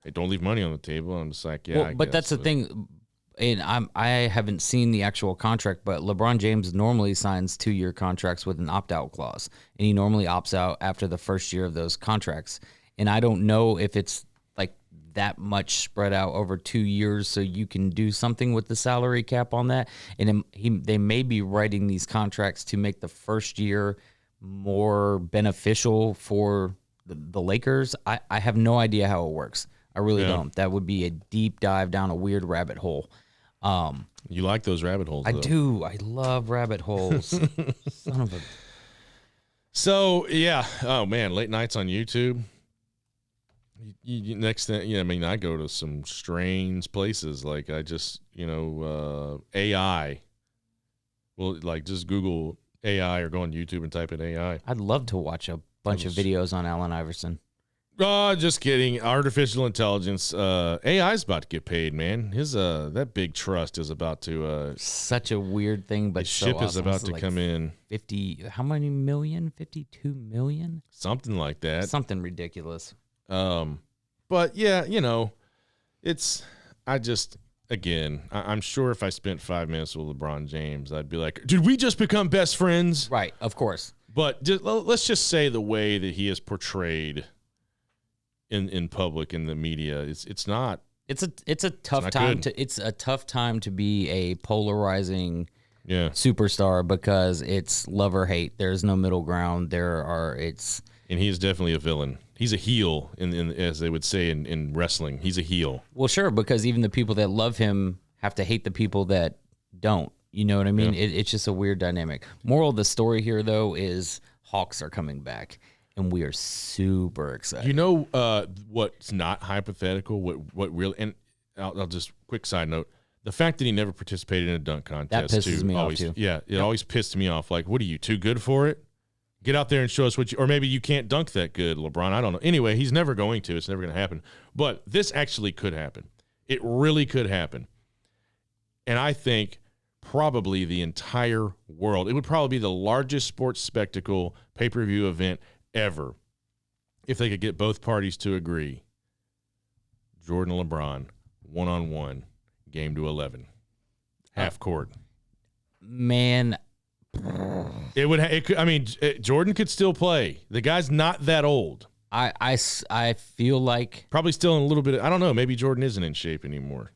Hey, don't leave money on the table. I'm just like, yeah. But that's the thing. And I haven't seen the actual contract, but LeBron James normally signs 2-year contracts with an opt-out clause, and he normally opts out after the first year of those contracts. And I don't know if it's that much spread out over 2 years, so you can do something with the salary cap on that. And they may be writing these contracts to make the first year more beneficial for the Lakers. I have no idea how it works. I really don't. That would be a deep dive down a weird rabbit hole. You like those rabbit holes, I though. do. I love rabbit holes. Son of a. So, yeah. Oh, man, late nights on YouTube. Next thing, I mean, I go to some strange places. Like, I just, AI. Well, just Google AI or go on YouTube and type in AI. I'd love to watch a bunch of videos on Allen Iverson. Oh, just kidding. Artificial intelligence. AI is about to get paid, man. His that big trust is about to. Such a weird thing, but the ship is about to come in. 50. How many million? 52 million. Something like that. Something ridiculous. But yeah, it's. I'm sure if I spent 5 minutes with LeBron James, I'd be like, did we just become best friends? Right. Of course. But let's just say the way that he is portrayed in public, in the media, it's not. It's a tough time it's a tough time to be a polarizing superstar, because it's love or hate. There's no middle ground. And he is definitely a villain. He's a heel, in as they would say in wrestling. He's a heel. Well, sure, because even the people that love him have to hate the people that don't. You know what I mean? Yeah. It's just a weird dynamic. Moral of the story here, though, is Hawks are coming back, and we are super excited. You know what's not hypothetical? What really? And I'll just quick side note: The fact that he never participated in a dunk contest pisses me off, too. Yeah, it always pissed me off. Like, what are you, too good for it? Get out there and show us what you – or maybe you can't dunk that good, LeBron. I don't know. Anyway, he's never going to. It's never going to happen. But this actually could happen. It really could happen. And I think probably the entire world – it would probably be the largest sports spectacle pay-per-view event ever if they could get both parties to agree. Jordan and LeBron, one-on-one. Game to 11, half court. Man, Jordan could still play. The guy's not that old. I feel like Probably still in a little bit. I don't know. Maybe Jordan isn't in shape anymore,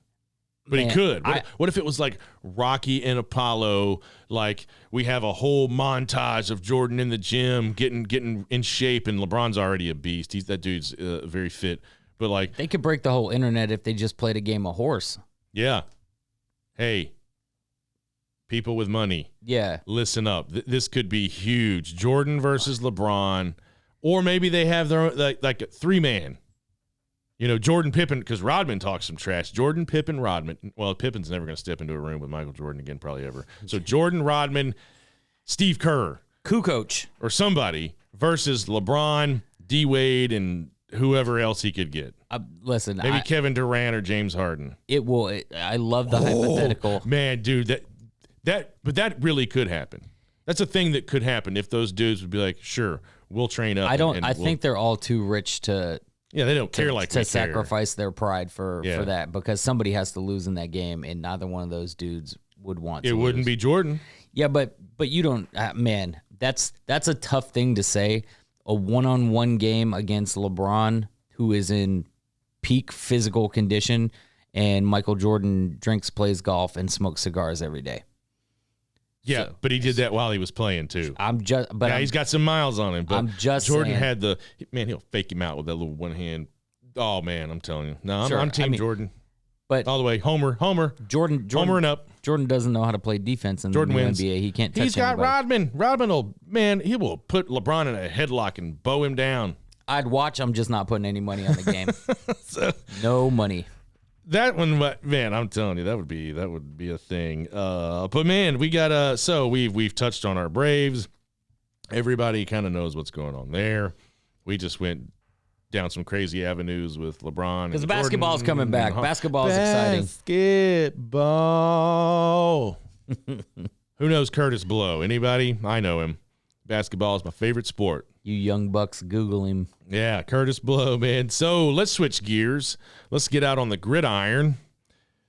but he could. What if it was like Rocky and Apollo? Like we have a whole montage of Jordan in the gym getting in shape, and LeBron's already a beast. That dude's very fit. But like they could break the whole internet if they just played a game of horse. Yeah. Hey, people with money. Yeah. Listen up. This could be huge. Jordan versus LeBron. Or maybe they have their own, like a three-man. You know, Jordan, Pippen, because Rodman talks some trash. Jordan, Pippen, Rodman. Well, Pippen's never going to step into a room with Michael Jordan again, probably ever. So Jordan, Rodman, Steve Kerr. Kukoc. Or somebody versus LeBron, D-Wade, and whoever else he could get. Listen, maybe Kevin Durant or James Harden. I love the hypothetical. Man, dude, but that really could happen. That's a thing that could happen if those dudes would be like, sure, we'll train up. I think they're all too rich to. Yeah, they don't care to sacrifice their pride for that, because somebody has to lose in that game, and neither one of those dudes would want to. It wouldn't be Jordan. Yeah, but you don't. Man, that's a tough thing to say. A one-on-one game against LeBron, who is in peak physical condition, and Michael Jordan drinks, plays golf, and smokes cigars every day. Yeah, so, but he did that while he was playing too. He's got some miles on him. But I'm just Jordan saying, had he'll fake him out with that little one hand. Oh man, I'm telling you. No, I'm team Jordan. But all the way, Homer, Jordan, Homer and up. Jordan doesn't know how to play defense in the NBA. He can't touch He's got anybody. Rodman, he will put LeBron in a headlock and bow him down. I'd watch. I'm just not putting any money on the game. No money. That one, man, I'm telling you, that would be a thing. But man, we got so we've touched on our Braves. Everybody kind of knows what's going on there. We just went down some crazy avenues with LeBron. Because the basketball's coming back. Basketball is exciting. Basketball. Who knows Curtis Blow? Anybody? I know him. Basketball is my favorite sport. You young bucks, Google him. Yeah, Curtis Blow, man. So let's switch gears. Let's get out on the gridiron.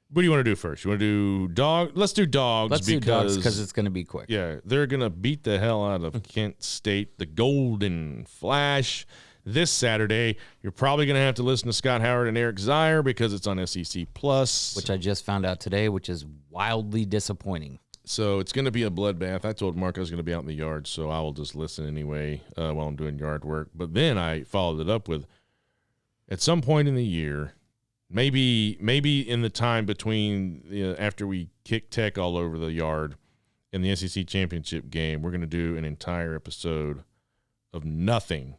What do you want to do first? You want to do dog? Let's do dogs. Let's do dogs because it's going to be quick. Yeah, they're going to beat the hell out of Kent State, the Golden Flash. This Saturday, you're probably going to have to listen to Scott Howard and Eric Zier because it's on SEC Plus. Which I just found out today, which is wildly disappointing. So it's going to be a bloodbath. I told Mark I was going to be out in the yard, so I will just listen anyway while I'm doing yard work. But then I followed it up with, at some point in the year, maybe in the time between after we kick Tech all over the yard in the SEC championship game, we're going to do an entire episode of nothing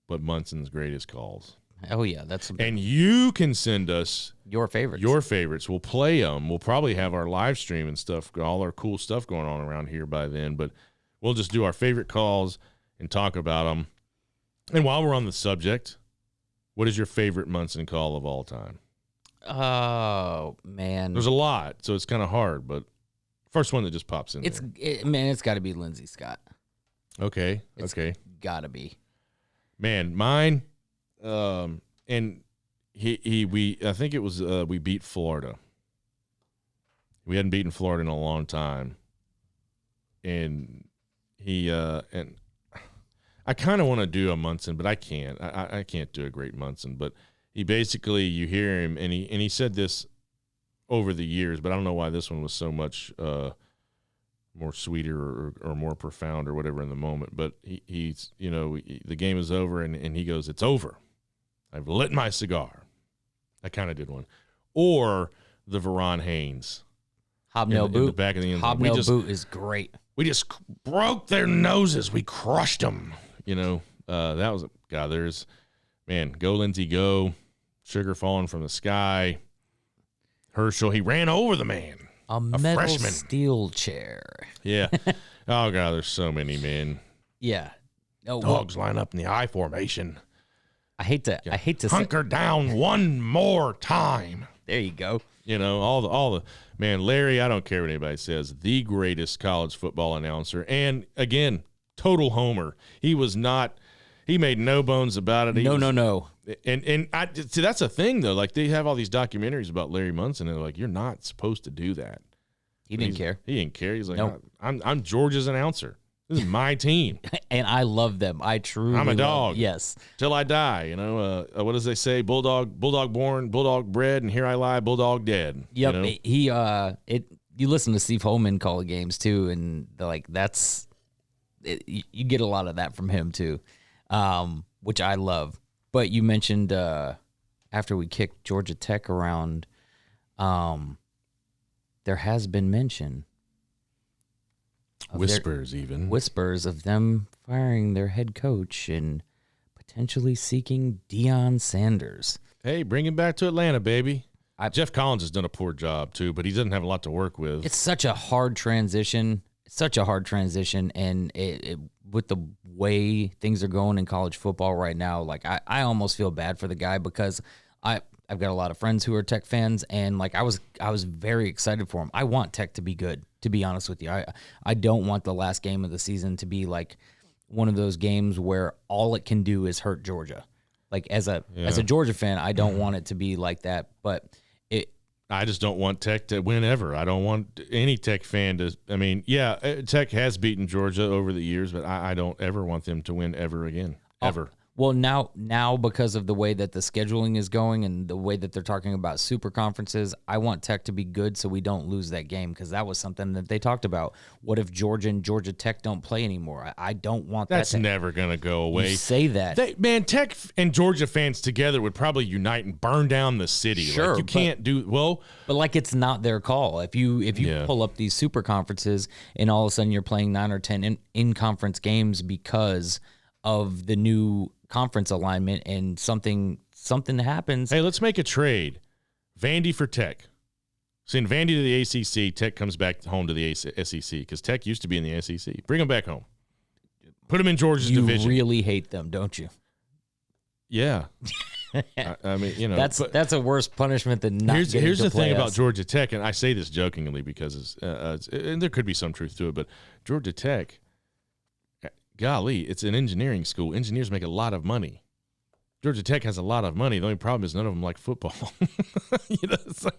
but Munson's greatest calls. Oh yeah, and you can send us your favorites. We'll play them. We'll probably have our live stream and stuff, all our cool stuff going on around here by then. But we'll just do our favorite calls and talk about them. And while we're on the subject, what is your favorite Munson call of all time? Oh man, there's a lot, so it's kind of hard. But first one that just pops in. It's got to be Lindsey Scott. Okay. Got to be. Man, mine. And I think it was we beat Florida. We hadn't beaten Florida in a long time, and and I kind of want to do a Munson, but I can't. I can't do a great Munson. But he basically, you hear him, and he said this over the years, but I don't know why this one was so much more sweeter or more profound or whatever in the moment. But he's the game is over, and he goes, "It's over. I've lit my cigar." I kind of did one. Or the Veron Haynes. Hobnail boot. In the back of the end zone. Hobnail boot is great. We just broke their noses. We crushed them. That was there's, man, go Lindsey, go. Sugar falling from the sky. Herschel, he ran over the man. A metal freshman. steel chair. Yeah. Oh, God, there's so many, man. Yeah. Oh, Dogs line up in the I formation. I hate to say, Hunker down one more time. there you go. You know, all the man, Larry, I don't care what anybody says, the greatest college football announcer. And again, total homer. He made no bones about it. No. And I see, that's a thing though. Like, they have all these documentaries about Larry Munson, and they're like, you're not supposed to do that. He didn't care. He didn't care. He's like, Nope. I'm Georgia's announcer. This is my team. And I love them. I truly I'm a dog. Yes. Till I die. You know, what does they say? Bulldog born, bulldog bred, and here I lie, bulldog dead. Yep. You know? You listen to Steve Holman call the games too, and they're like, you get a lot of that from him too, which I love. But you mentioned after we kicked Georgia Tech around, there has been mention. Whispers of them firing their head coach and potentially seeking Deion Sanders. Hey, bring him back to Atlanta, baby. Jeff Collins has done a poor job too, but he doesn't have a lot to work with. It's such a hard transition. And with the way things are going in college football right now, like I almost feel bad for the guy because I've got a lot of friends who are Tech fans, and like I was very excited for him. I want Tech to be good, to be honest with you. I don't want the last game of the season to be like one of those games where all it can do is hurt Georgia. Like as a Georgia fan, I don't want it to be like that, but I just don't want Tech to win ever. I don't want any Tech fan to. I mean, yeah, Tech has beaten Georgia over the years, but I don't ever want them to win ever again. Ever. Well, now because of the way that the scheduling is going and the way that they're talking about super conferences, I want Tech to be good so we don't lose that game, because that was something that they talked about. What if Georgia and Georgia Tech don't play anymore? I don't want that. That's never going to go away. You say that. Man, Tech and Georgia fans together would probably unite and burn down the city. Sure. Like, you can't do well. But like, it's not their call. If you pull up these super conferences and all of a sudden you're playing 9 or 10 in conference games because of the new conference alignment and something happens. Hey, let's make a trade. Vandy for Tech. Send Vandy to the ACC. Tech comes back home to the SEC, because Tech used to be in the SEC. Bring them back home. Put them in Georgia's division. You really hate them, don't you? Yeah. I mean, you know. That's a worse punishment than not getting Here's to the play thing us. about Georgia Tech, and I say this jokingly because and there could be some truth to it, but Georgia Tech, golly, it's an engineering school. Engineers make a lot of money. Georgia Tech has a lot of money. The only problem is none of them like football. You know, it's like,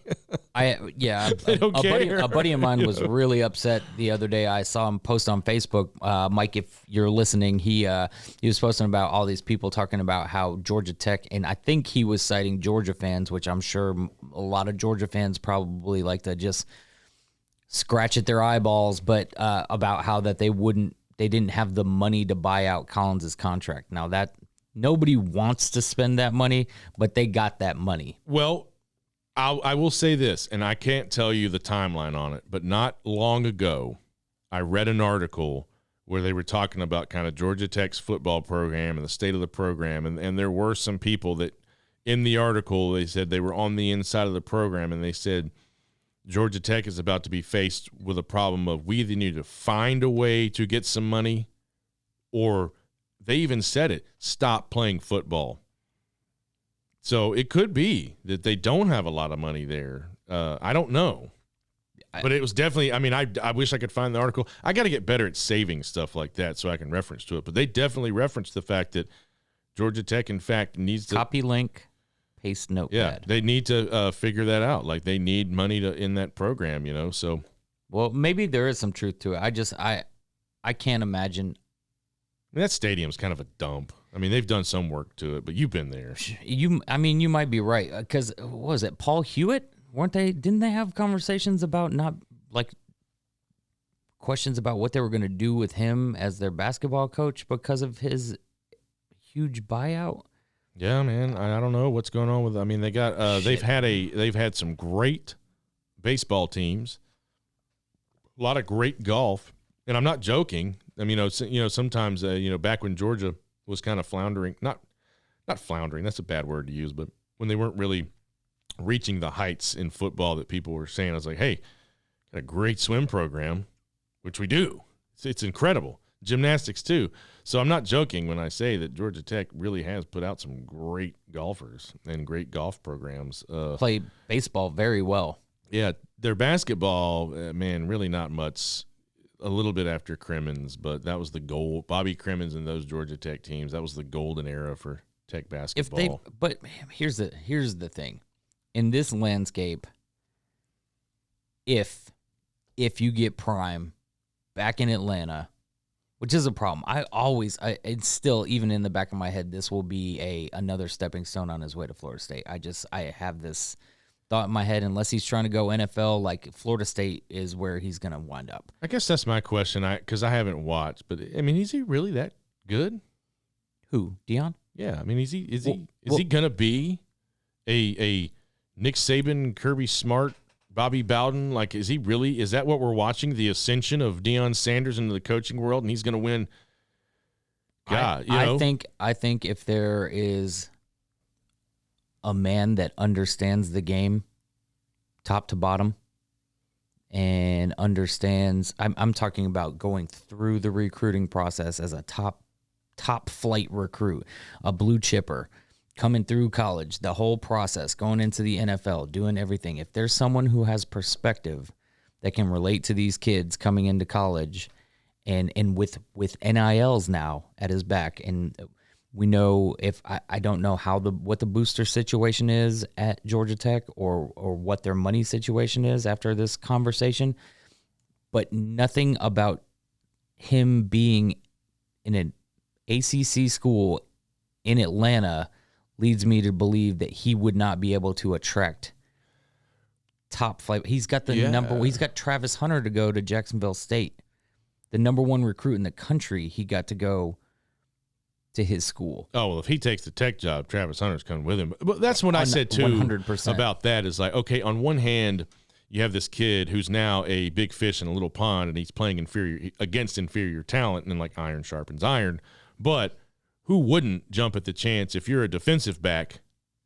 a buddy of mine was really upset the other day. I saw him post on Facebook. Mike, if you're listening, he was posting about all these people talking about how Georgia Tech, and I think he was citing Georgia fans, which I'm sure a lot of Georgia fans probably like to just scratch at their eyeballs, but about how that they didn't have the money to buy out Collins's contract. Now that nobody wants to spend that money, but they got that money. Well, I will say this, and I can't tell you the timeline on it, but not long ago, I read an article where they were talking about kind of Georgia Tech's football program and the state of the program, and there were some people that in the article, they said they were on the inside of the program, and they said Georgia Tech is about to be faced with a problem of we either need to find a way to get some money, or they even said it, stop playing football. So it could be that they don't have a lot of money there. I don't know. But it was definitely, I mean, I wish I could find the article. I got to get better at saving stuff like that so I can reference to it. But they definitely referenced the fact that Georgia Tech, in fact, needs to. Copy link, paste notepad. Yeah, they need to figure that out. Like, they need money in that program, you know, so. Well, maybe there is some truth to it. I can't imagine. I mean, that stadium's kind of a dump. I mean, they've done some work to it, but you've been there. You might be right, because what was it, Paul Hewitt? Didn't they have conversations about questions about what they were going to do with him as their basketball coach because of his huge buyout? Yeah, man. I don't know what's going on with. I mean, they got they've had some great baseball teams, a lot of great golf, and I'm not joking. I mean, sometimes back when Georgia was kind of floundering, not floundering. That's a bad word to use, but when they weren't really reaching the heights in football that people were saying. I was like, hey, got a great swim program, which we do. It's incredible. Gymnastics too. So I'm not joking when I say that Georgia Tech really has put out some great golfers and great golf programs. Play baseball very well. Yeah, their basketball, man, really not much. A little bit after Crimmins, but that was the gold. Bobby Crimmins and those Georgia Tech teams, that was the golden era for Tech basketball. But man, here's the thing. In this landscape, if you get Prime back in Atlanta, which is a problem, it's still, even in the back of my head, this will be another stepping stone on his way to Florida State. I have this thought in my head, unless he's trying to go NFL, like Florida State is where he's going to wind up. I guess that's my question, because I haven't watched. But I mean, is he really that good? Who, Deion? Yeah, I mean, is he going to be a Nick Saban, Kirby Smart, Bobby Bowden? Like, is that what we're watching? The ascension of Deion Sanders into the coaching world, and he's going to win? God, I think if there is a man that understands the game top to bottom and understands, I'm talking about going through the recruiting process as a top flight recruit, a blue chipper, coming through college, the whole process, going into the NFL, doing everything. If there's someone who has perspective that can relate to these kids coming into college and with NILs now at his back, and we know, I don't know what the booster situation is at Georgia Tech or what their money situation is after this conversation, but nothing about him being in an ACC school in Atlanta leads me to believe that he would not be able to attract top flight. He's got he's got Travis Hunter to go to Jacksonville State, the number one recruit in the country. He got to go to his school. Oh, well, if he takes the Tech job, Travis Hunter's coming with him. But that's what I said, too, 100%. About that is like, okay, on one hand, you have this kid who's now a big fish in a little pond, and he's playing against inferior talent, and like iron sharpens iron. But who wouldn't jump at the chance if you're a defensive back?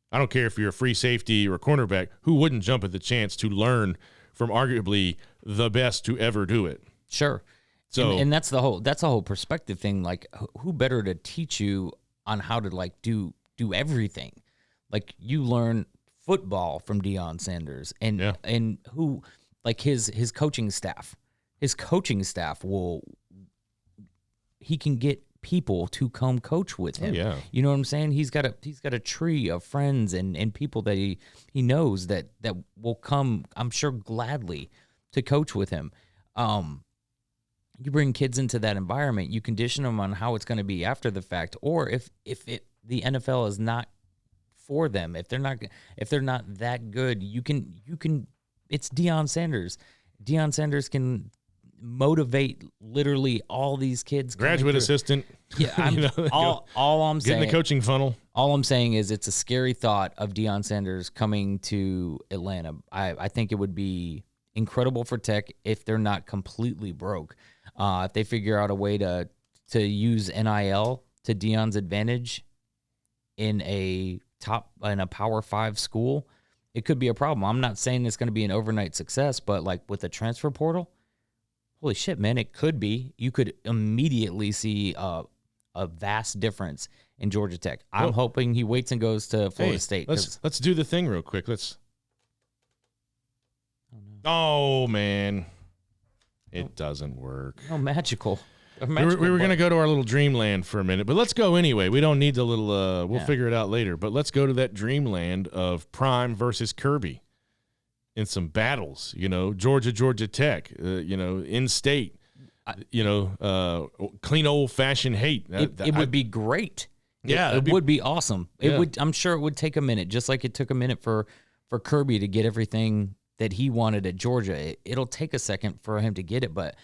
I don't care if you're a free safety or a cornerback. Who wouldn't jump at the chance to learn from arguably the best to ever do it? Sure. So, and that's the whole perspective thing. Like, who better to teach you on how to like do everything? Like, you learn football from Deion Sanders, and who, like, his coaching staff. His coaching staff he can get people to come coach with him. Yeah. You know what I'm saying? He's got a tree of friends and people that he knows that will come, I'm sure, gladly to coach with him. You bring kids into that environment, you condition them on how it's going to be after the fact, or if the NFL is not for them, if they're not that good, you can. It's Deion Sanders. Deion Sanders can motivate literally all these kids. Graduate assistant. Yeah, all I'm saying. Get in the coaching funnel. All I'm saying is it's a scary thought of Deion Sanders coming to Atlanta. I think it would be incredible for Tech if they're not completely broke. If they figure out a way to use NIL to Deion's advantage in a Power 5 school, it could be a problem. I'm not saying it's going to be an overnight success, but like with the transfer portal, holy shit, man, it could be. You could immediately see a vast difference in Georgia Tech. I'm hoping he waits and goes to Florida State. Let's do the thing real quick. Oh, man. It doesn't work. Oh, magical. We were going to go to our little dreamland for a minute, but let's go anyway. We don't need the little we'll figure it out later, but let's go to that dreamland of Prime versus Kirby in some battles, Georgia Tech, in-state, clean old-fashioned hate. It would be great. Yeah. It would be awesome. I'm sure it would take a minute, just like it took a minute for Kirby to get everything that he wanted at Georgia. It'll take a second for him to get it, but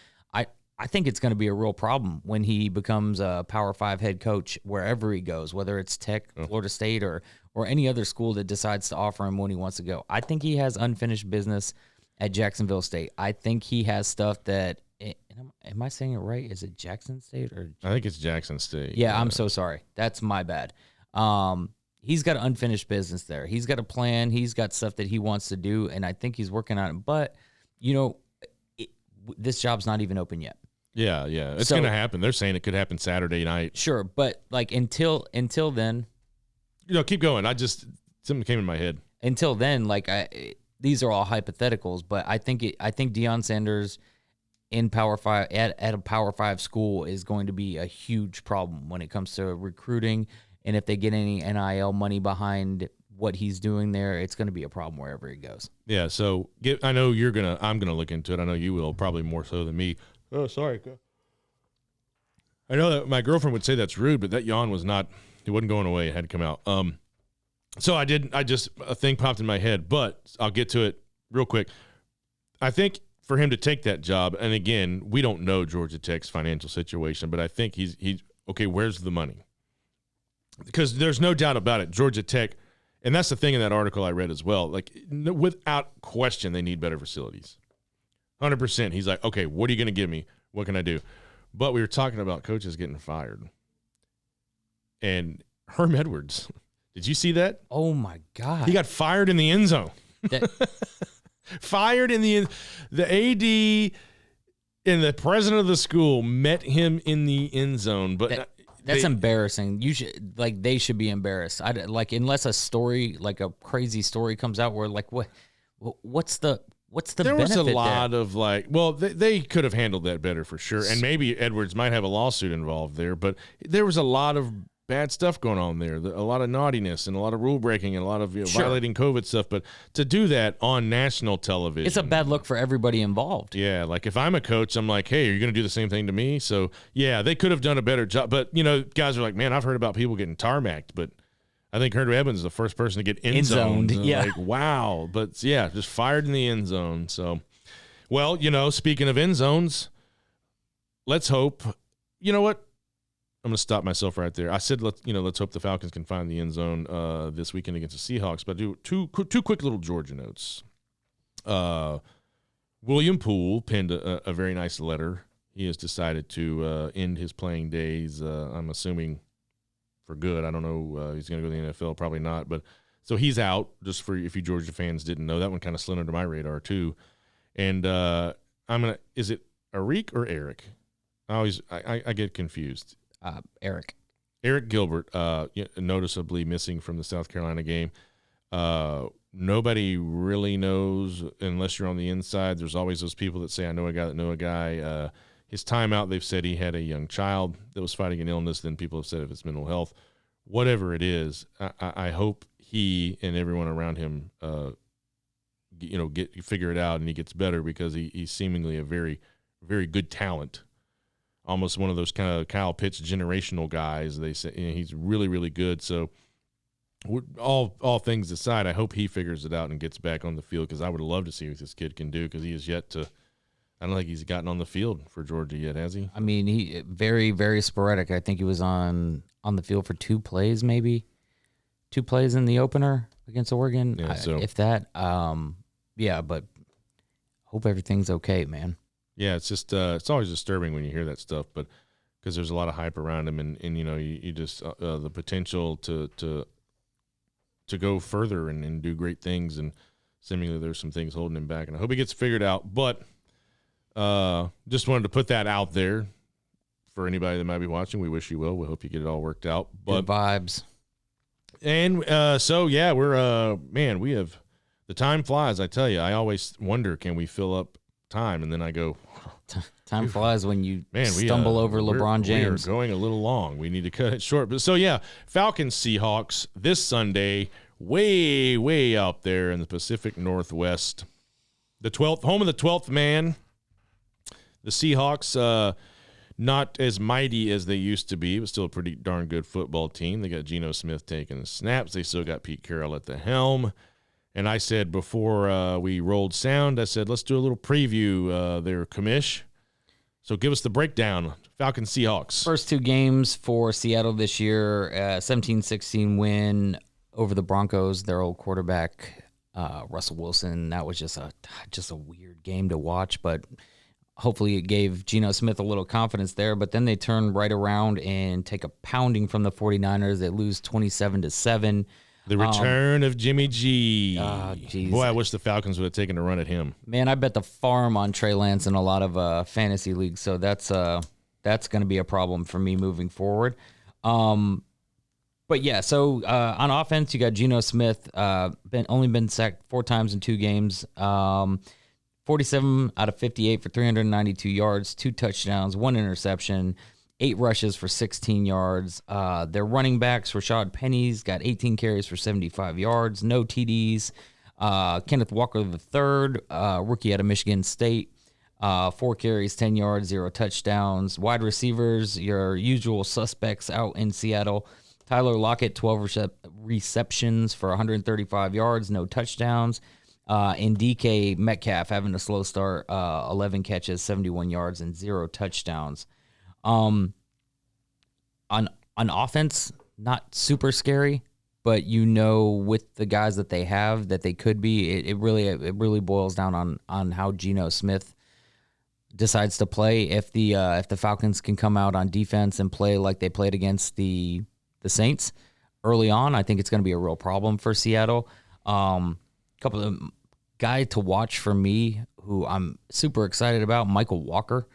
I think it's going to be a real problem when he becomes a Power 5 head coach wherever he goes, whether it's Tech, Florida State, or any other school that decides to offer him when he wants to go. I think he has unfinished business at Jacksonville State. I think he has stuff that am I saying it right? Is it Jackson State or? I think it's Jackson State. Yeah, I'm so sorry. That's my bad. he's got unfinished business there. He's got a plan. He's got stuff that he wants to do, and I think he's working on it. But, this job's not even open yet. Yeah. It's going to happen. They're saying it could happen Saturday night. Sure, but until then, keep going. Something came in my head. Until then, these are all hypotheticals, but I think Deion Sanders in Power 5 at a Power 5 school is going to be a huge problem when it comes to recruiting, and if they get any NIL money behind what he's doing there, it's going to be a problem wherever he goes. Yeah, so I know I'm gonna look into it. I know you will, probably more so than me. Oh, sorry. I know that my girlfriend would say that's rude, but that yawn it wasn't going away. It had to come out. So a thing popped in my head, but I'll get to it real quick. I think for him to take that job, and again, we don't know Georgia Tech's financial situation, but I think he's okay, where's the money? Because there's no doubt about it, Georgia Tech, and that's the thing in that article I read as well, without question, they need better facilities. 100%. He's like, okay, what are you going to give me? What can I do? But we were talking about coaches getting fired. And Herm Edwards, did you see that? Oh, my God. He got fired in the end zone. Fired in the AD and the president of the school met him in the end zone. But that's embarrassing. They should be embarrassed. Unless a story, a crazy story comes out where what's the there was a lot there? Of they could have handled that better for sure. And maybe Edwards might have a lawsuit involved there, but there was a lot of bad stuff going on there, a lot of naughtiness and a lot of rule breaking and a lot of violating COVID stuff. But to do that on national television, it's a bad look for everybody involved. Yeah, if I'm a coach, I'm like, hey, are you going to do the same thing to me? So yeah, they could have done a better job. But guys are like, man, I've heard about people getting tarmacked, but I think Herm Edwards is the first person to get end zoned. Yeah, wow. But yeah, just fired in the end zone. So, well, speaking of end zones, let's hope. You know what? I'm going to stop myself right there. I said, let's hope the Falcons can find the end zone this weekend against the Seahawks. But do two quick little Georgia notes. William Poole penned a very nice letter. He has decided to end his playing days, I'm assuming, for good. I don't know. He's going to go to the NFL, probably not. But so he's out, just for if you Georgia fans didn't know. That one kind of slid under my radar, too. And is it Eric or Eric? I get confused. Eric Gilbert, noticeably missing from the South Carolina game. Nobody really knows unless you're on the inside. There's always those people that say, I know a guy that know a guy. His timeout, they've said he had a young child that was fighting an illness. Then people have said if it's mental health. Whatever it is, I hope he and everyone around him, figure it out and he gets better, because he's seemingly a very, very good talent. Almost one of those kind of Kyle Pitts generational guys. They say he's really, really good. So all things aside, I hope he figures it out and gets back on the field, because I would love to see what this kid can do, because he has yet to – I don't think he's gotten on the field for Georgia yet, has he? I mean, he very, very sporadic. I think he was on the field for 2 plays, maybe. 2 plays in the opener against Oregon, if that. But hope everything's okay, man. Yeah, it's just it's always disturbing when you hear that stuff, but because there's a lot of hype around him, and you just the potential to go further and do great things, and seemingly there's some things holding him back, and I hope he gets figured out. But just wanted to put that out there for anybody that might be watching. We wish you well. We hope you get it all worked out. But good vibes. And we have the time flies. I tell you, I always wonder, can we fill up time? And then I go, time flies when you stumble over LeBron James. We are going a little long. We need to cut it short. But Falcons Seahawks this Sunday, way, way out there in the Pacific Northwest. The 12th, home of the 12th man. The Seahawks, not as mighty as they used to be, but still a pretty darn good football team. They got Geno Smith taking the snaps. They still got Pete Carroll at the helm. And I said before we rolled sound, I said, let's do a little preview there, commish. So give us the breakdown. Falcons Seahawks. First 2 games for Seattle this year, 17-16 win over the Broncos, their old quarterback, Russell Wilson. That was just a weird game to watch, but hopefully it gave Geno Smith a little confidence there, but then they turn right around and take a pounding from the 49ers. They lose 27-7. The return of Jimmy G. Geez. Boy, I wish the Falcons would have taken a run at him. Man, I bet the farm on Trey Lance in a lot of fantasy leagues, so that's going to be a problem for me moving forward. But yeah, so on offense, you got Geno Smith, only been sacked 4 times in 2 games. 47 out of 58 for 392 yards, 2 touchdowns, 1 interception, 8 rushes for 16 yards. Their running backs, Rashad Penny's got 18 carries for 75 yards, no TDs. Kenneth Walker III, rookie out of Michigan State, 4 carries, 10 yards, 0 touchdowns. Wide receivers, your usual suspects out in Seattle. Tyler Lockett, 12 receptions for 135 yards, no touchdowns. And DK Metcalf having a slow start, 11 catches, 71 yards, and 0 touchdowns. On offense, not super scary, but with the guys that they have that they could be, it really boils down on how Geno Smith decides to play. If the Falcons can come out on defense and play like they played against the Saints early on, I think it's going to be a real problem for Seattle. Couple of guy to watch for me who I'm super excited about, Michael Walker,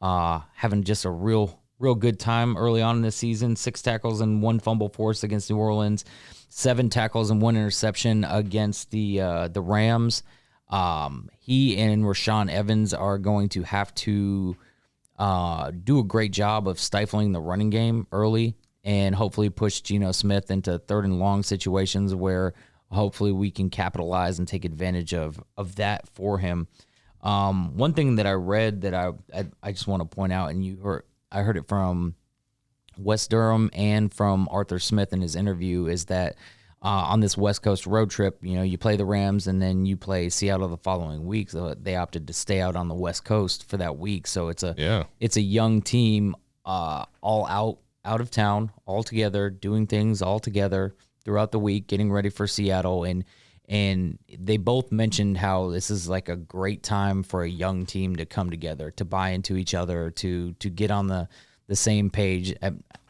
having just a real good time early on in this season. 6 tackles and 1 fumble forced against New Orleans, 7 tackles and 1 interception against the Rams. He and Rashaan Evans are going to have to do a great job of stifling the running game early and hopefully push Geno Smith into 3rd and long situations where hopefully we can capitalize and take advantage of that for him. One thing that I read that I just want to point out, and I heard it from Wes Durham and from Arthur Smith in his interview, is that on this West Coast road trip, you play the Rams and then you play Seattle the following week. So they opted to stay out on the West Coast for that week. So it's a young team, all out of town, all together, doing things all together throughout the week, getting ready for Seattle. And they both mentioned how this is like a great time for a young team to come together, to buy into each other, to get on the same page.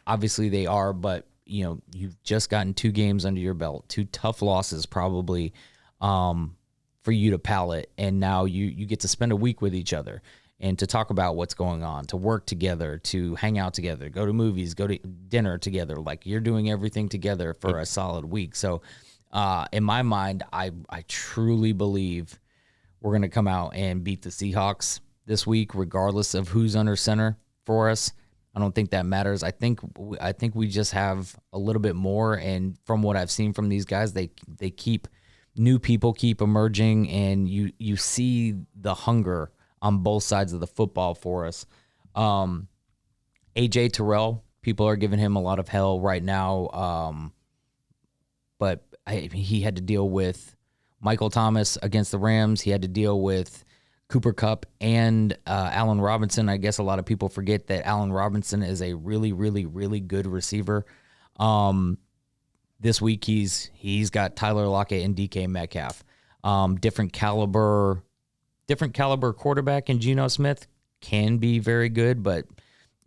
Obviously they are, but you've just gotten 2 games under your belt, 2 tough losses probably for you to palate. And now you get to spend a week with each other and to talk about what's going on, to work together, to hang out together, go to movies, go to dinner together. Like, you're doing everything together for a solid week. So in my mind, I truly believe we're going to come out and beat the Seahawks this week, regardless of who's under center for us. I don't think that matters. I think we just have a little bit more, and from what I've seen from these guys, they keep new people keep emerging, and you see the hunger on both sides of the football for us. AJ Terrell, people are giving him a lot of hell right now, but he had to deal with Michael Thomas against the Rams. He had to deal with Cooper Kupp and Allen Robinson. I guess a lot of people forget that Allen Robinson is a really, really, really good receiver. This week he's got Tyler Lockett and DK Metcalf. Different caliber quarterback in Geno Smith, can be very good, but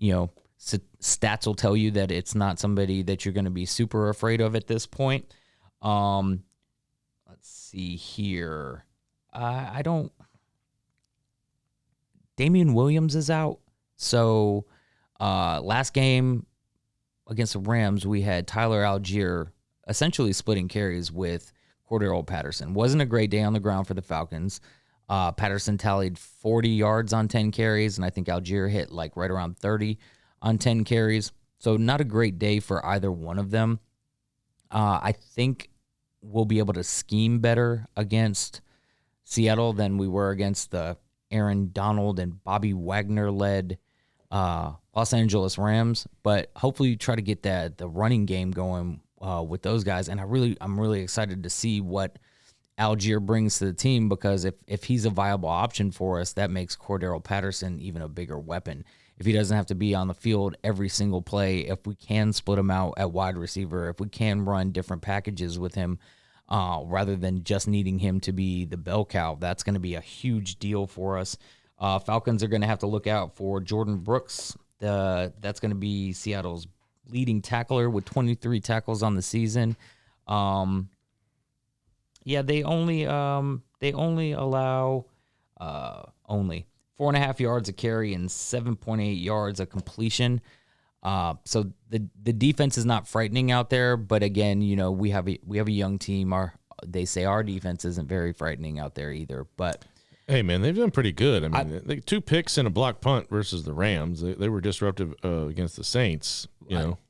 stats will tell you that it's not somebody that you're going to be super afraid of at this point. Let's see here. Damian Williams is out. So last game against the Rams, we had Tyler Algier essentially splitting carries with Cordero Patterson. Wasn't a great day on the ground for the Falcons. Patterson tallied 40 yards on 10 carries, and I think Algier hit like right around 30 on 10 carries. So not a great day for either one of them. I think we'll be able to scheme better against Seattle than we were against the Aaron Donald and Bobby Wagner-led Los Angeles Rams. But hopefully try to get the running game going with those guys. And I'm really excited to see what Algier brings to the team, because if he's a viable option for us, that makes Cordero Patterson even a bigger weapon. If he doesn't have to be on the field every single play, if we can split him out at wide receiver, if we can run different packages with him, rather than just needing him to be the bell cow, that's going to be a huge deal for us. Falcons are going to have to look out for Jordan Brooks. That's going to be Seattle's leading tackler with 23 tackles on the season. They only allow only 4.5 yards a carry and 7.8 yards a completion. So the defense is not frightening out there, but again, we have a young team. They say our defense isn't very frightening out there either, but hey man, they've done pretty good. I mean, they 2 picks and a block punt versus the Rams. They were disruptive against the Saints.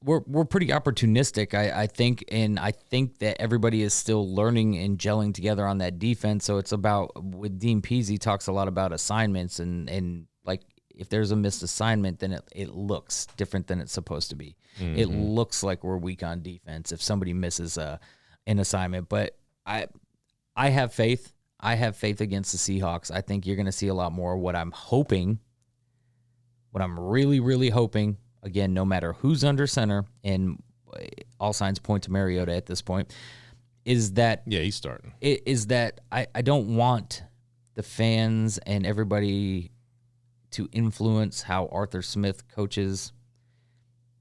We're pretty opportunistic, I think, and I think that everybody is still learning and gelling together on that defense. So it's about, with Dean Peasy talks a lot about assignments and like if there's a missed assignment, then it looks different than it's supposed to be. Mm-hmm. It looks like we're weak on defense if somebody misses an assignment. But I have faith. I have faith against the Seahawks. I think you're going to see a lot more. What I'm really, really hoping, again, no matter who's under center, and all signs point to Mariota at this point, is that he's starting. Is that I don't want the fans and everybody to influence how Arthur Smith coaches,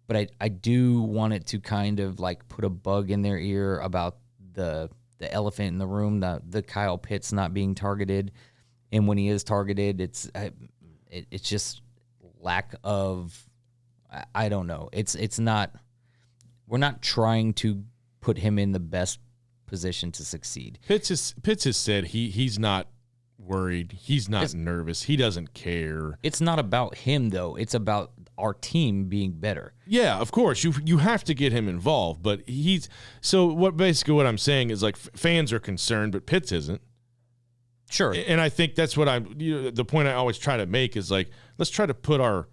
but I do want it to kind of like put a bug in their ear about the elephant in the room, the Kyle Pitts not being targeted, and when he is targeted, it's just lack of, I don't know. It's not, we're not trying to put him in the best position to succeed. Pitts has said he's not worried. He's not nervous. He doesn't care. It's not about him though. It's about our team being better. Yeah, of course. You have to get him involved, but basically what I'm saying is like fans are concerned, but Pitts isn't. Sure. And I think that's what the point I always try to make is like, let's try to put our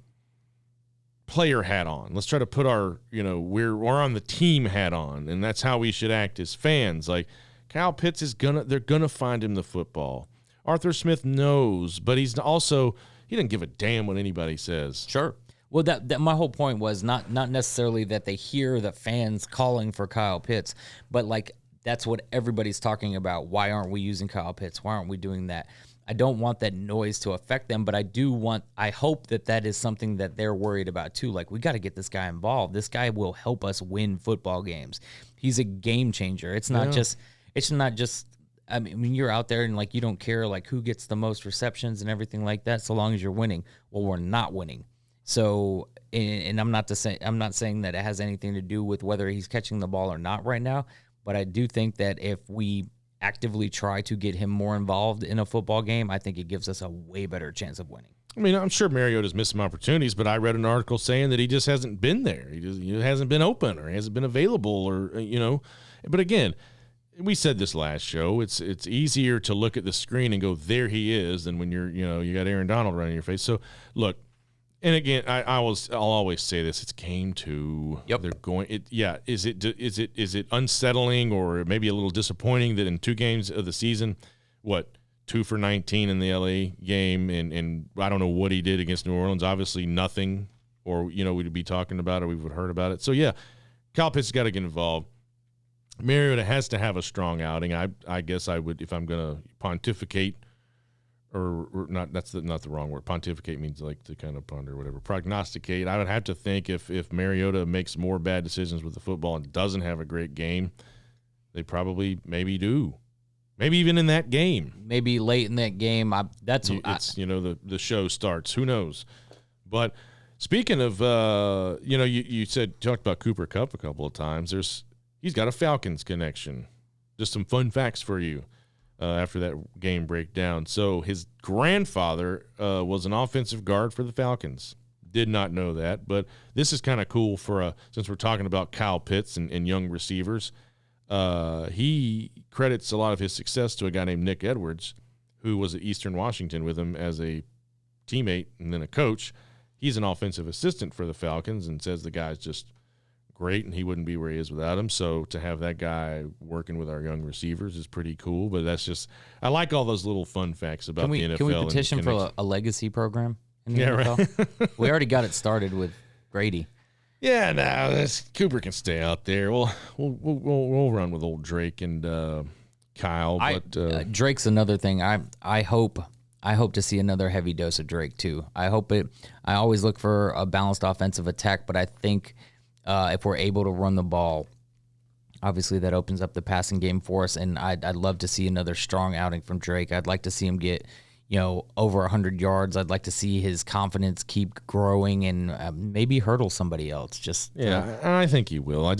player hat on. Let's try to put our, we're on the team hat on, and that's how we should act as fans. Like Kyle Pitts they're gonna find him the football. Arthur Smith knows, but he doesn't give a damn what anybody says. Sure. Well, that my whole point was not necessarily that they hear the fans calling for Kyle Pitts, but like that's what everybody's talking about. Why aren't we using Kyle Pitts? Why aren't we doing that? I don't want that noise to affect them, but I hope that is something that they're worried about too. Like, we got to get this guy involved. This guy will help us win football games. He's a game changer. It's not just, I mean, you're out there and like, you don't care like who gets the most receptions and everything like that, so long as you're winning. Well, we're not winning. So, and I'm not saying that it has anything to do with whether he's catching the ball or not right now, but I do think that if we actively try to get him more involved in a football game, I think it gives us a way better chance of winning. I mean, I'm sure Mariota's missed some opportunities, but I read an article saying that he just hasn't been there. He hasn't been open, or he hasn't been available, or But again, we said this last show. It's easier to look at the screen and go, there he is, than when you got Aaron Donald running in your face. So look. And again, I'll always say this: it's game 2. Yep. They're going. Is it unsettling or maybe a little disappointing that in 2 games of the season, 2 for 19 in the LA game, and I don't know what he did against New Orleans. Obviously nothing, or we'd be talking about it, or we would have heard about it. So yeah, Kyle Pitts has got to get involved. Mariota has to have a strong outing. I guess I would, if I'm going to pontificate. Or not, that's not the wrong word. Pontificate means like to kind of ponder or whatever. Prognosticate. I would have to think if Mariota makes more bad decisions with the football and doesn't have a great game, they probably maybe do. Maybe even in that game. Maybe late in that game. The show starts. Who knows? But speaking of, you talked about Cooper Kupp a couple of times. He's got a Falcons connection. Just some fun facts for you. After that game breakdown. So his grandfather was an offensive guard for the Falcons. Did not know that, but this is kind of cool since we're talking about Kyle Pitts and young receivers. He credits a lot of his success to a guy named Nick Edwards, who was at Eastern Washington with him as a teammate and then a coach. He's an offensive assistant for the Falcons and says the guy's just great, and he wouldn't be where he is without him. So to have that guy working with our young receivers is pretty cool. But that's just, I like all those little fun facts about the NFL. Can we petition for a legacy program in the NFL? Right. We already got it started with Brady. Yeah, no, Cooper can stay out there. We'll run with old Drake and Kyle. Drake's another thing. I hope I hope to see another heavy dose of Drake too. I always look for a balanced offensive attack, but I think if we're able to run the ball, obviously that opens up the passing game for us, and I'd love to see another strong outing from Drake. I'd like to see him get, over 100 yards. I'd like to see his confidence keep growing and maybe hurdle somebody else. I think he will.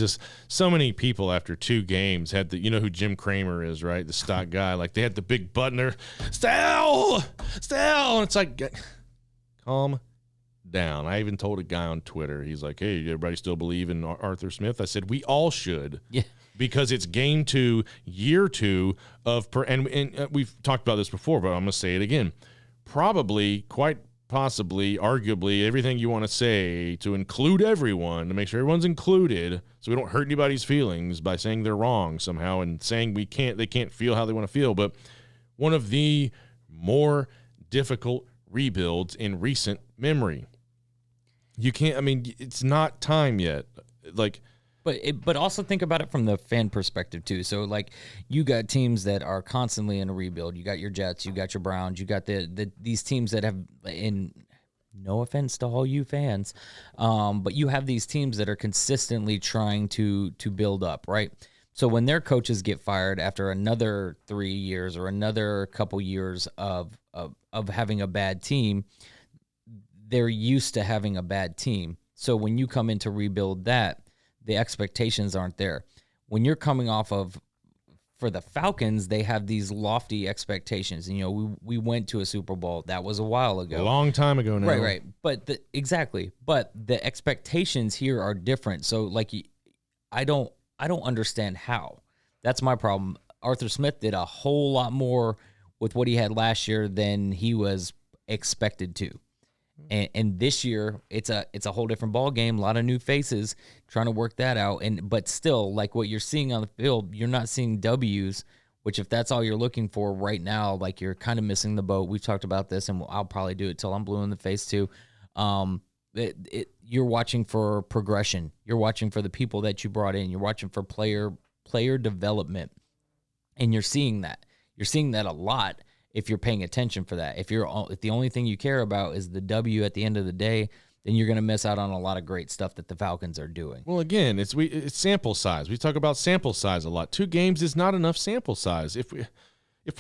So many people after 2 games had you know who Jim Cramer is, right? The stock guy. Like, they had the big button there, still. And it's like, calm down. I even told a guy on Twitter, he's like, hey, everybody still believe in Arthur Smith? I said, we all should. Yeah. Because it's game 2, year 2 of and we've talked about this before, but I'm going to say it again. Probably, quite possibly, arguably, everything you want to say to include everyone, to make sure everyone's included, so we don't hurt anybody's feelings by saying they're wrong somehow and saying they can't feel how they want to feel. But one of the more difficult rebuilds in recent memory. You can't. I mean, it's not time yet. But also think about it from the fan perspective too. So like, you got teams that are constantly in a rebuild. You got your Jets, you got your Browns, you got these teams that have, in no offense to all you fans, but you have these teams that are consistently trying to build up, right? So when their coaches get fired after another 3 years or another couple years of having a bad team, they're used to having a bad team. So when you come in to rebuild that, the expectations aren't there. When you're coming off of, for the Falcons, they have these lofty expectations. And, we went to a Super Bowl. That was a while ago. A long time ago now. Right. But exactly. But the expectations here are different. So like, I don't understand how. That's my problem. Arthur Smith did a whole lot more with what he had last year than he was expected to. And this year, it's a whole different ball game. A lot of new faces trying to work that out. But still, like what you're seeing on the field, you're not seeing W's. Which, if that's all you're looking for right now, like, you're kind of missing the boat. We've talked about this, and I'll probably do it till I'm blue in the face too. You're watching for progression. You're watching for the people that you brought in. You're watching for player development, and you're seeing that. You're seeing that a lot. If you're paying attention for that, if the only thing you care about is the W at the end of the day, then you're going to miss out on a lot of great stuff that the Falcons are doing. Well, again, it's sample size. We talk about sample size a lot. 2 games is not enough sample size. If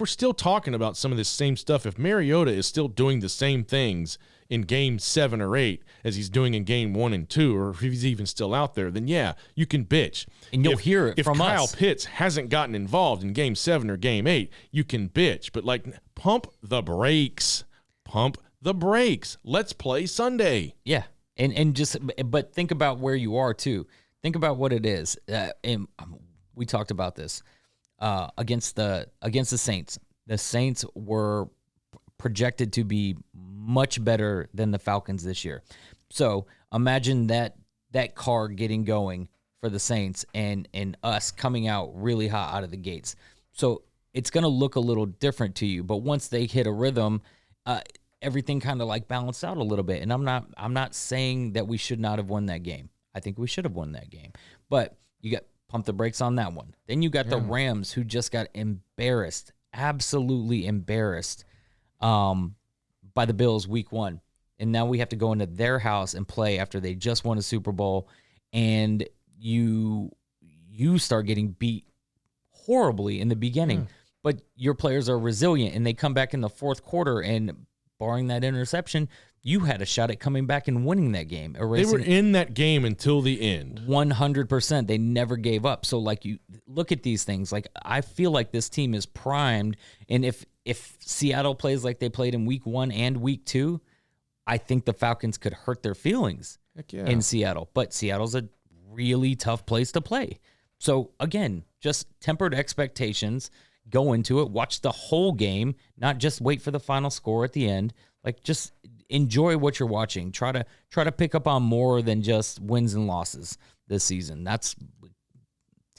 we're still talking about some of this same stuff, if Mariota is still doing the same things in game 7 or 8 as he's doing in game 1 and 2, or if he's even still out there, then yeah, you can bitch. And you'll hear it from us. If Kyle Pitts hasn't gotten involved in game 7 or game 8, you can bitch. But pump the brakes. Pump the brakes. Let's play Sunday. Yeah. But think about where you are too. Think about what it is. And we talked about this against the Saints. The Saints were projected to be much better than the Falcons this year. So imagine that car getting going for the Saints and us coming out really hot out of the gates. So it's going to look a little different to you. But once they hit a rhythm, everything kind of like balanced out a little bit. And I'm not saying that we should not have won that game. I think we should have won that game. But you got pump the brakes on that one. Then you got the Rams, who just got embarrassed, absolutely embarrassed by the Bills week 1. And now we have to go into their house and play after they just won a Super Bowl. And you start getting beat horribly in the beginning. But your players are resilient, and they come back in the fourth quarter, and barring that interception, you had a shot at coming back and winning that game. They were in that game until the end. 100%. They never gave up. So, like, you look at these things. Like, I feel like this team is primed, and if Seattle plays like they played in week 1 and week 2, I think the Falcons could hurt their feelings in Seattle. But Seattle's a really tough place to play. So, again, just tempered expectations. Go into it, watch the whole game, not just wait for the final score at the end. Like, just enjoy what you're watching. Try to pick up on more than just wins and losses this season. That's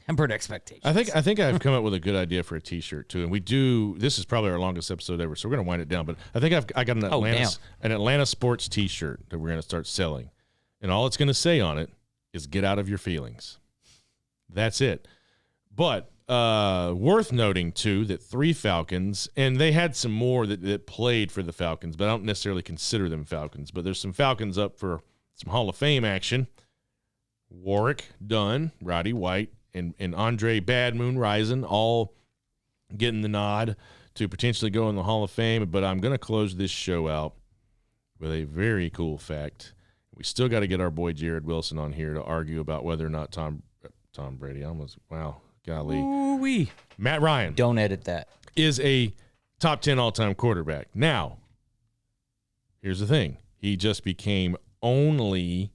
tempered expectations. I think I've come up with a good idea for a T-shirt too, and we do. This is probably our longest episode ever, so we're gonna wind it down. But I think I got an Atlanta sports T-shirt that we're gonna start selling, and all it's gonna say on it is "Get out of your feelings." That's it. But Worth noting, too, that 3 Falcons, and they had some more that played for the Falcons, but I don't necessarily consider them Falcons. But there's some Falcons up for some Hall of Fame action. Warwick Dunn, Roddy White, and Andre Bad Moon Rising all getting the nod to potentially go in the Hall of Fame. But I'm going to close this show out with a very cool fact. We still got to get our boy Jared Wilson on here to argue about whether or not Tom Brady, golly. Ooh-wee. Matt Ryan Don't edit that. is a top 10 all-time quarterback. Now, here's the thing. He just became only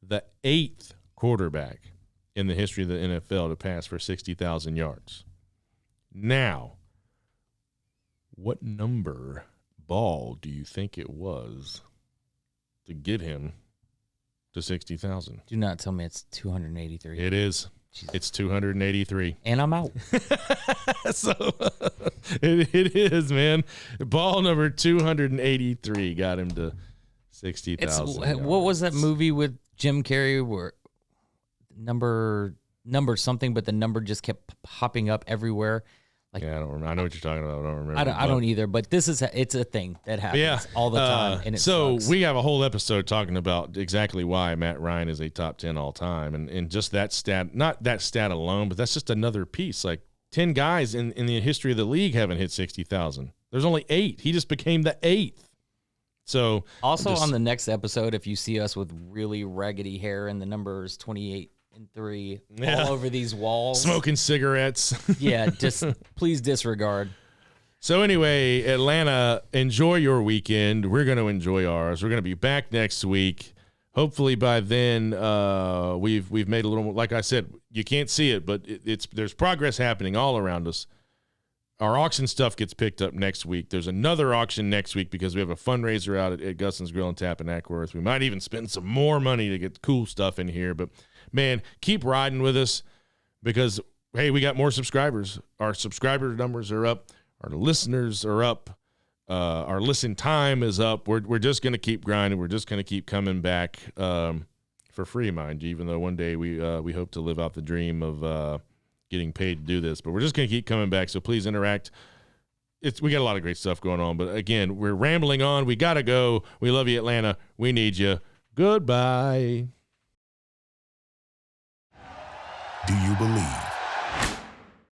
the 8th quarterback in the history of the NFL to pass for 60,000 yards. Now, what number ball do you think it was to get him to 60,000? Do not tell me it's 283. It is. Jesus. It's 283. And I'm out. So it is, man. Ball number 283 got him to 60,000. What was that movie with Jim Carrey where number something, but the number just kept popping up everywhere? Like, yeah, I don't remember. I know what you're talking about. I don't remember. I don't either, but it's a thing that happens all the time. And it so sucks. we have a whole episode talking about exactly why Matt Ryan is a top 10 all time. And just that stat, not that stat alone, but that's just another piece. Like 10 guys in the history of the league haven't hit 60,000. There's only 8. He just became the 8th. So also on the next episode, if you see us with really raggedy hair and the numbers 28 and 3 all over these walls, smoking cigarettes. Yeah, just please disregard. So anyway, Atlanta, enjoy your weekend. We're going to enjoy ours. We're going to be back next week. Hopefully by then we've made a little more. Like I said, you can't see it, but there's progress happening all around us. Our auction stuff gets picked up next week. There's another auction next week because we have a fundraiser out at Gustin's Grill and Tap in Ackworth. We might even spend some more money to get cool stuff in here. But, man, keep riding with us because, hey, we got more subscribers. Our subscriber numbers are up. Our listeners are up. Our listen time is up. We're just going to keep grinding. We're just going to keep coming back for free, mind you, even though one day we hope to live out the dream of getting paid to do this, but we're just going to keep coming back. So please interact. We got a lot of great stuff going on, but again, we're rambling on. We got to go. We love you, Atlanta. We need you. Goodbye. Do you believe?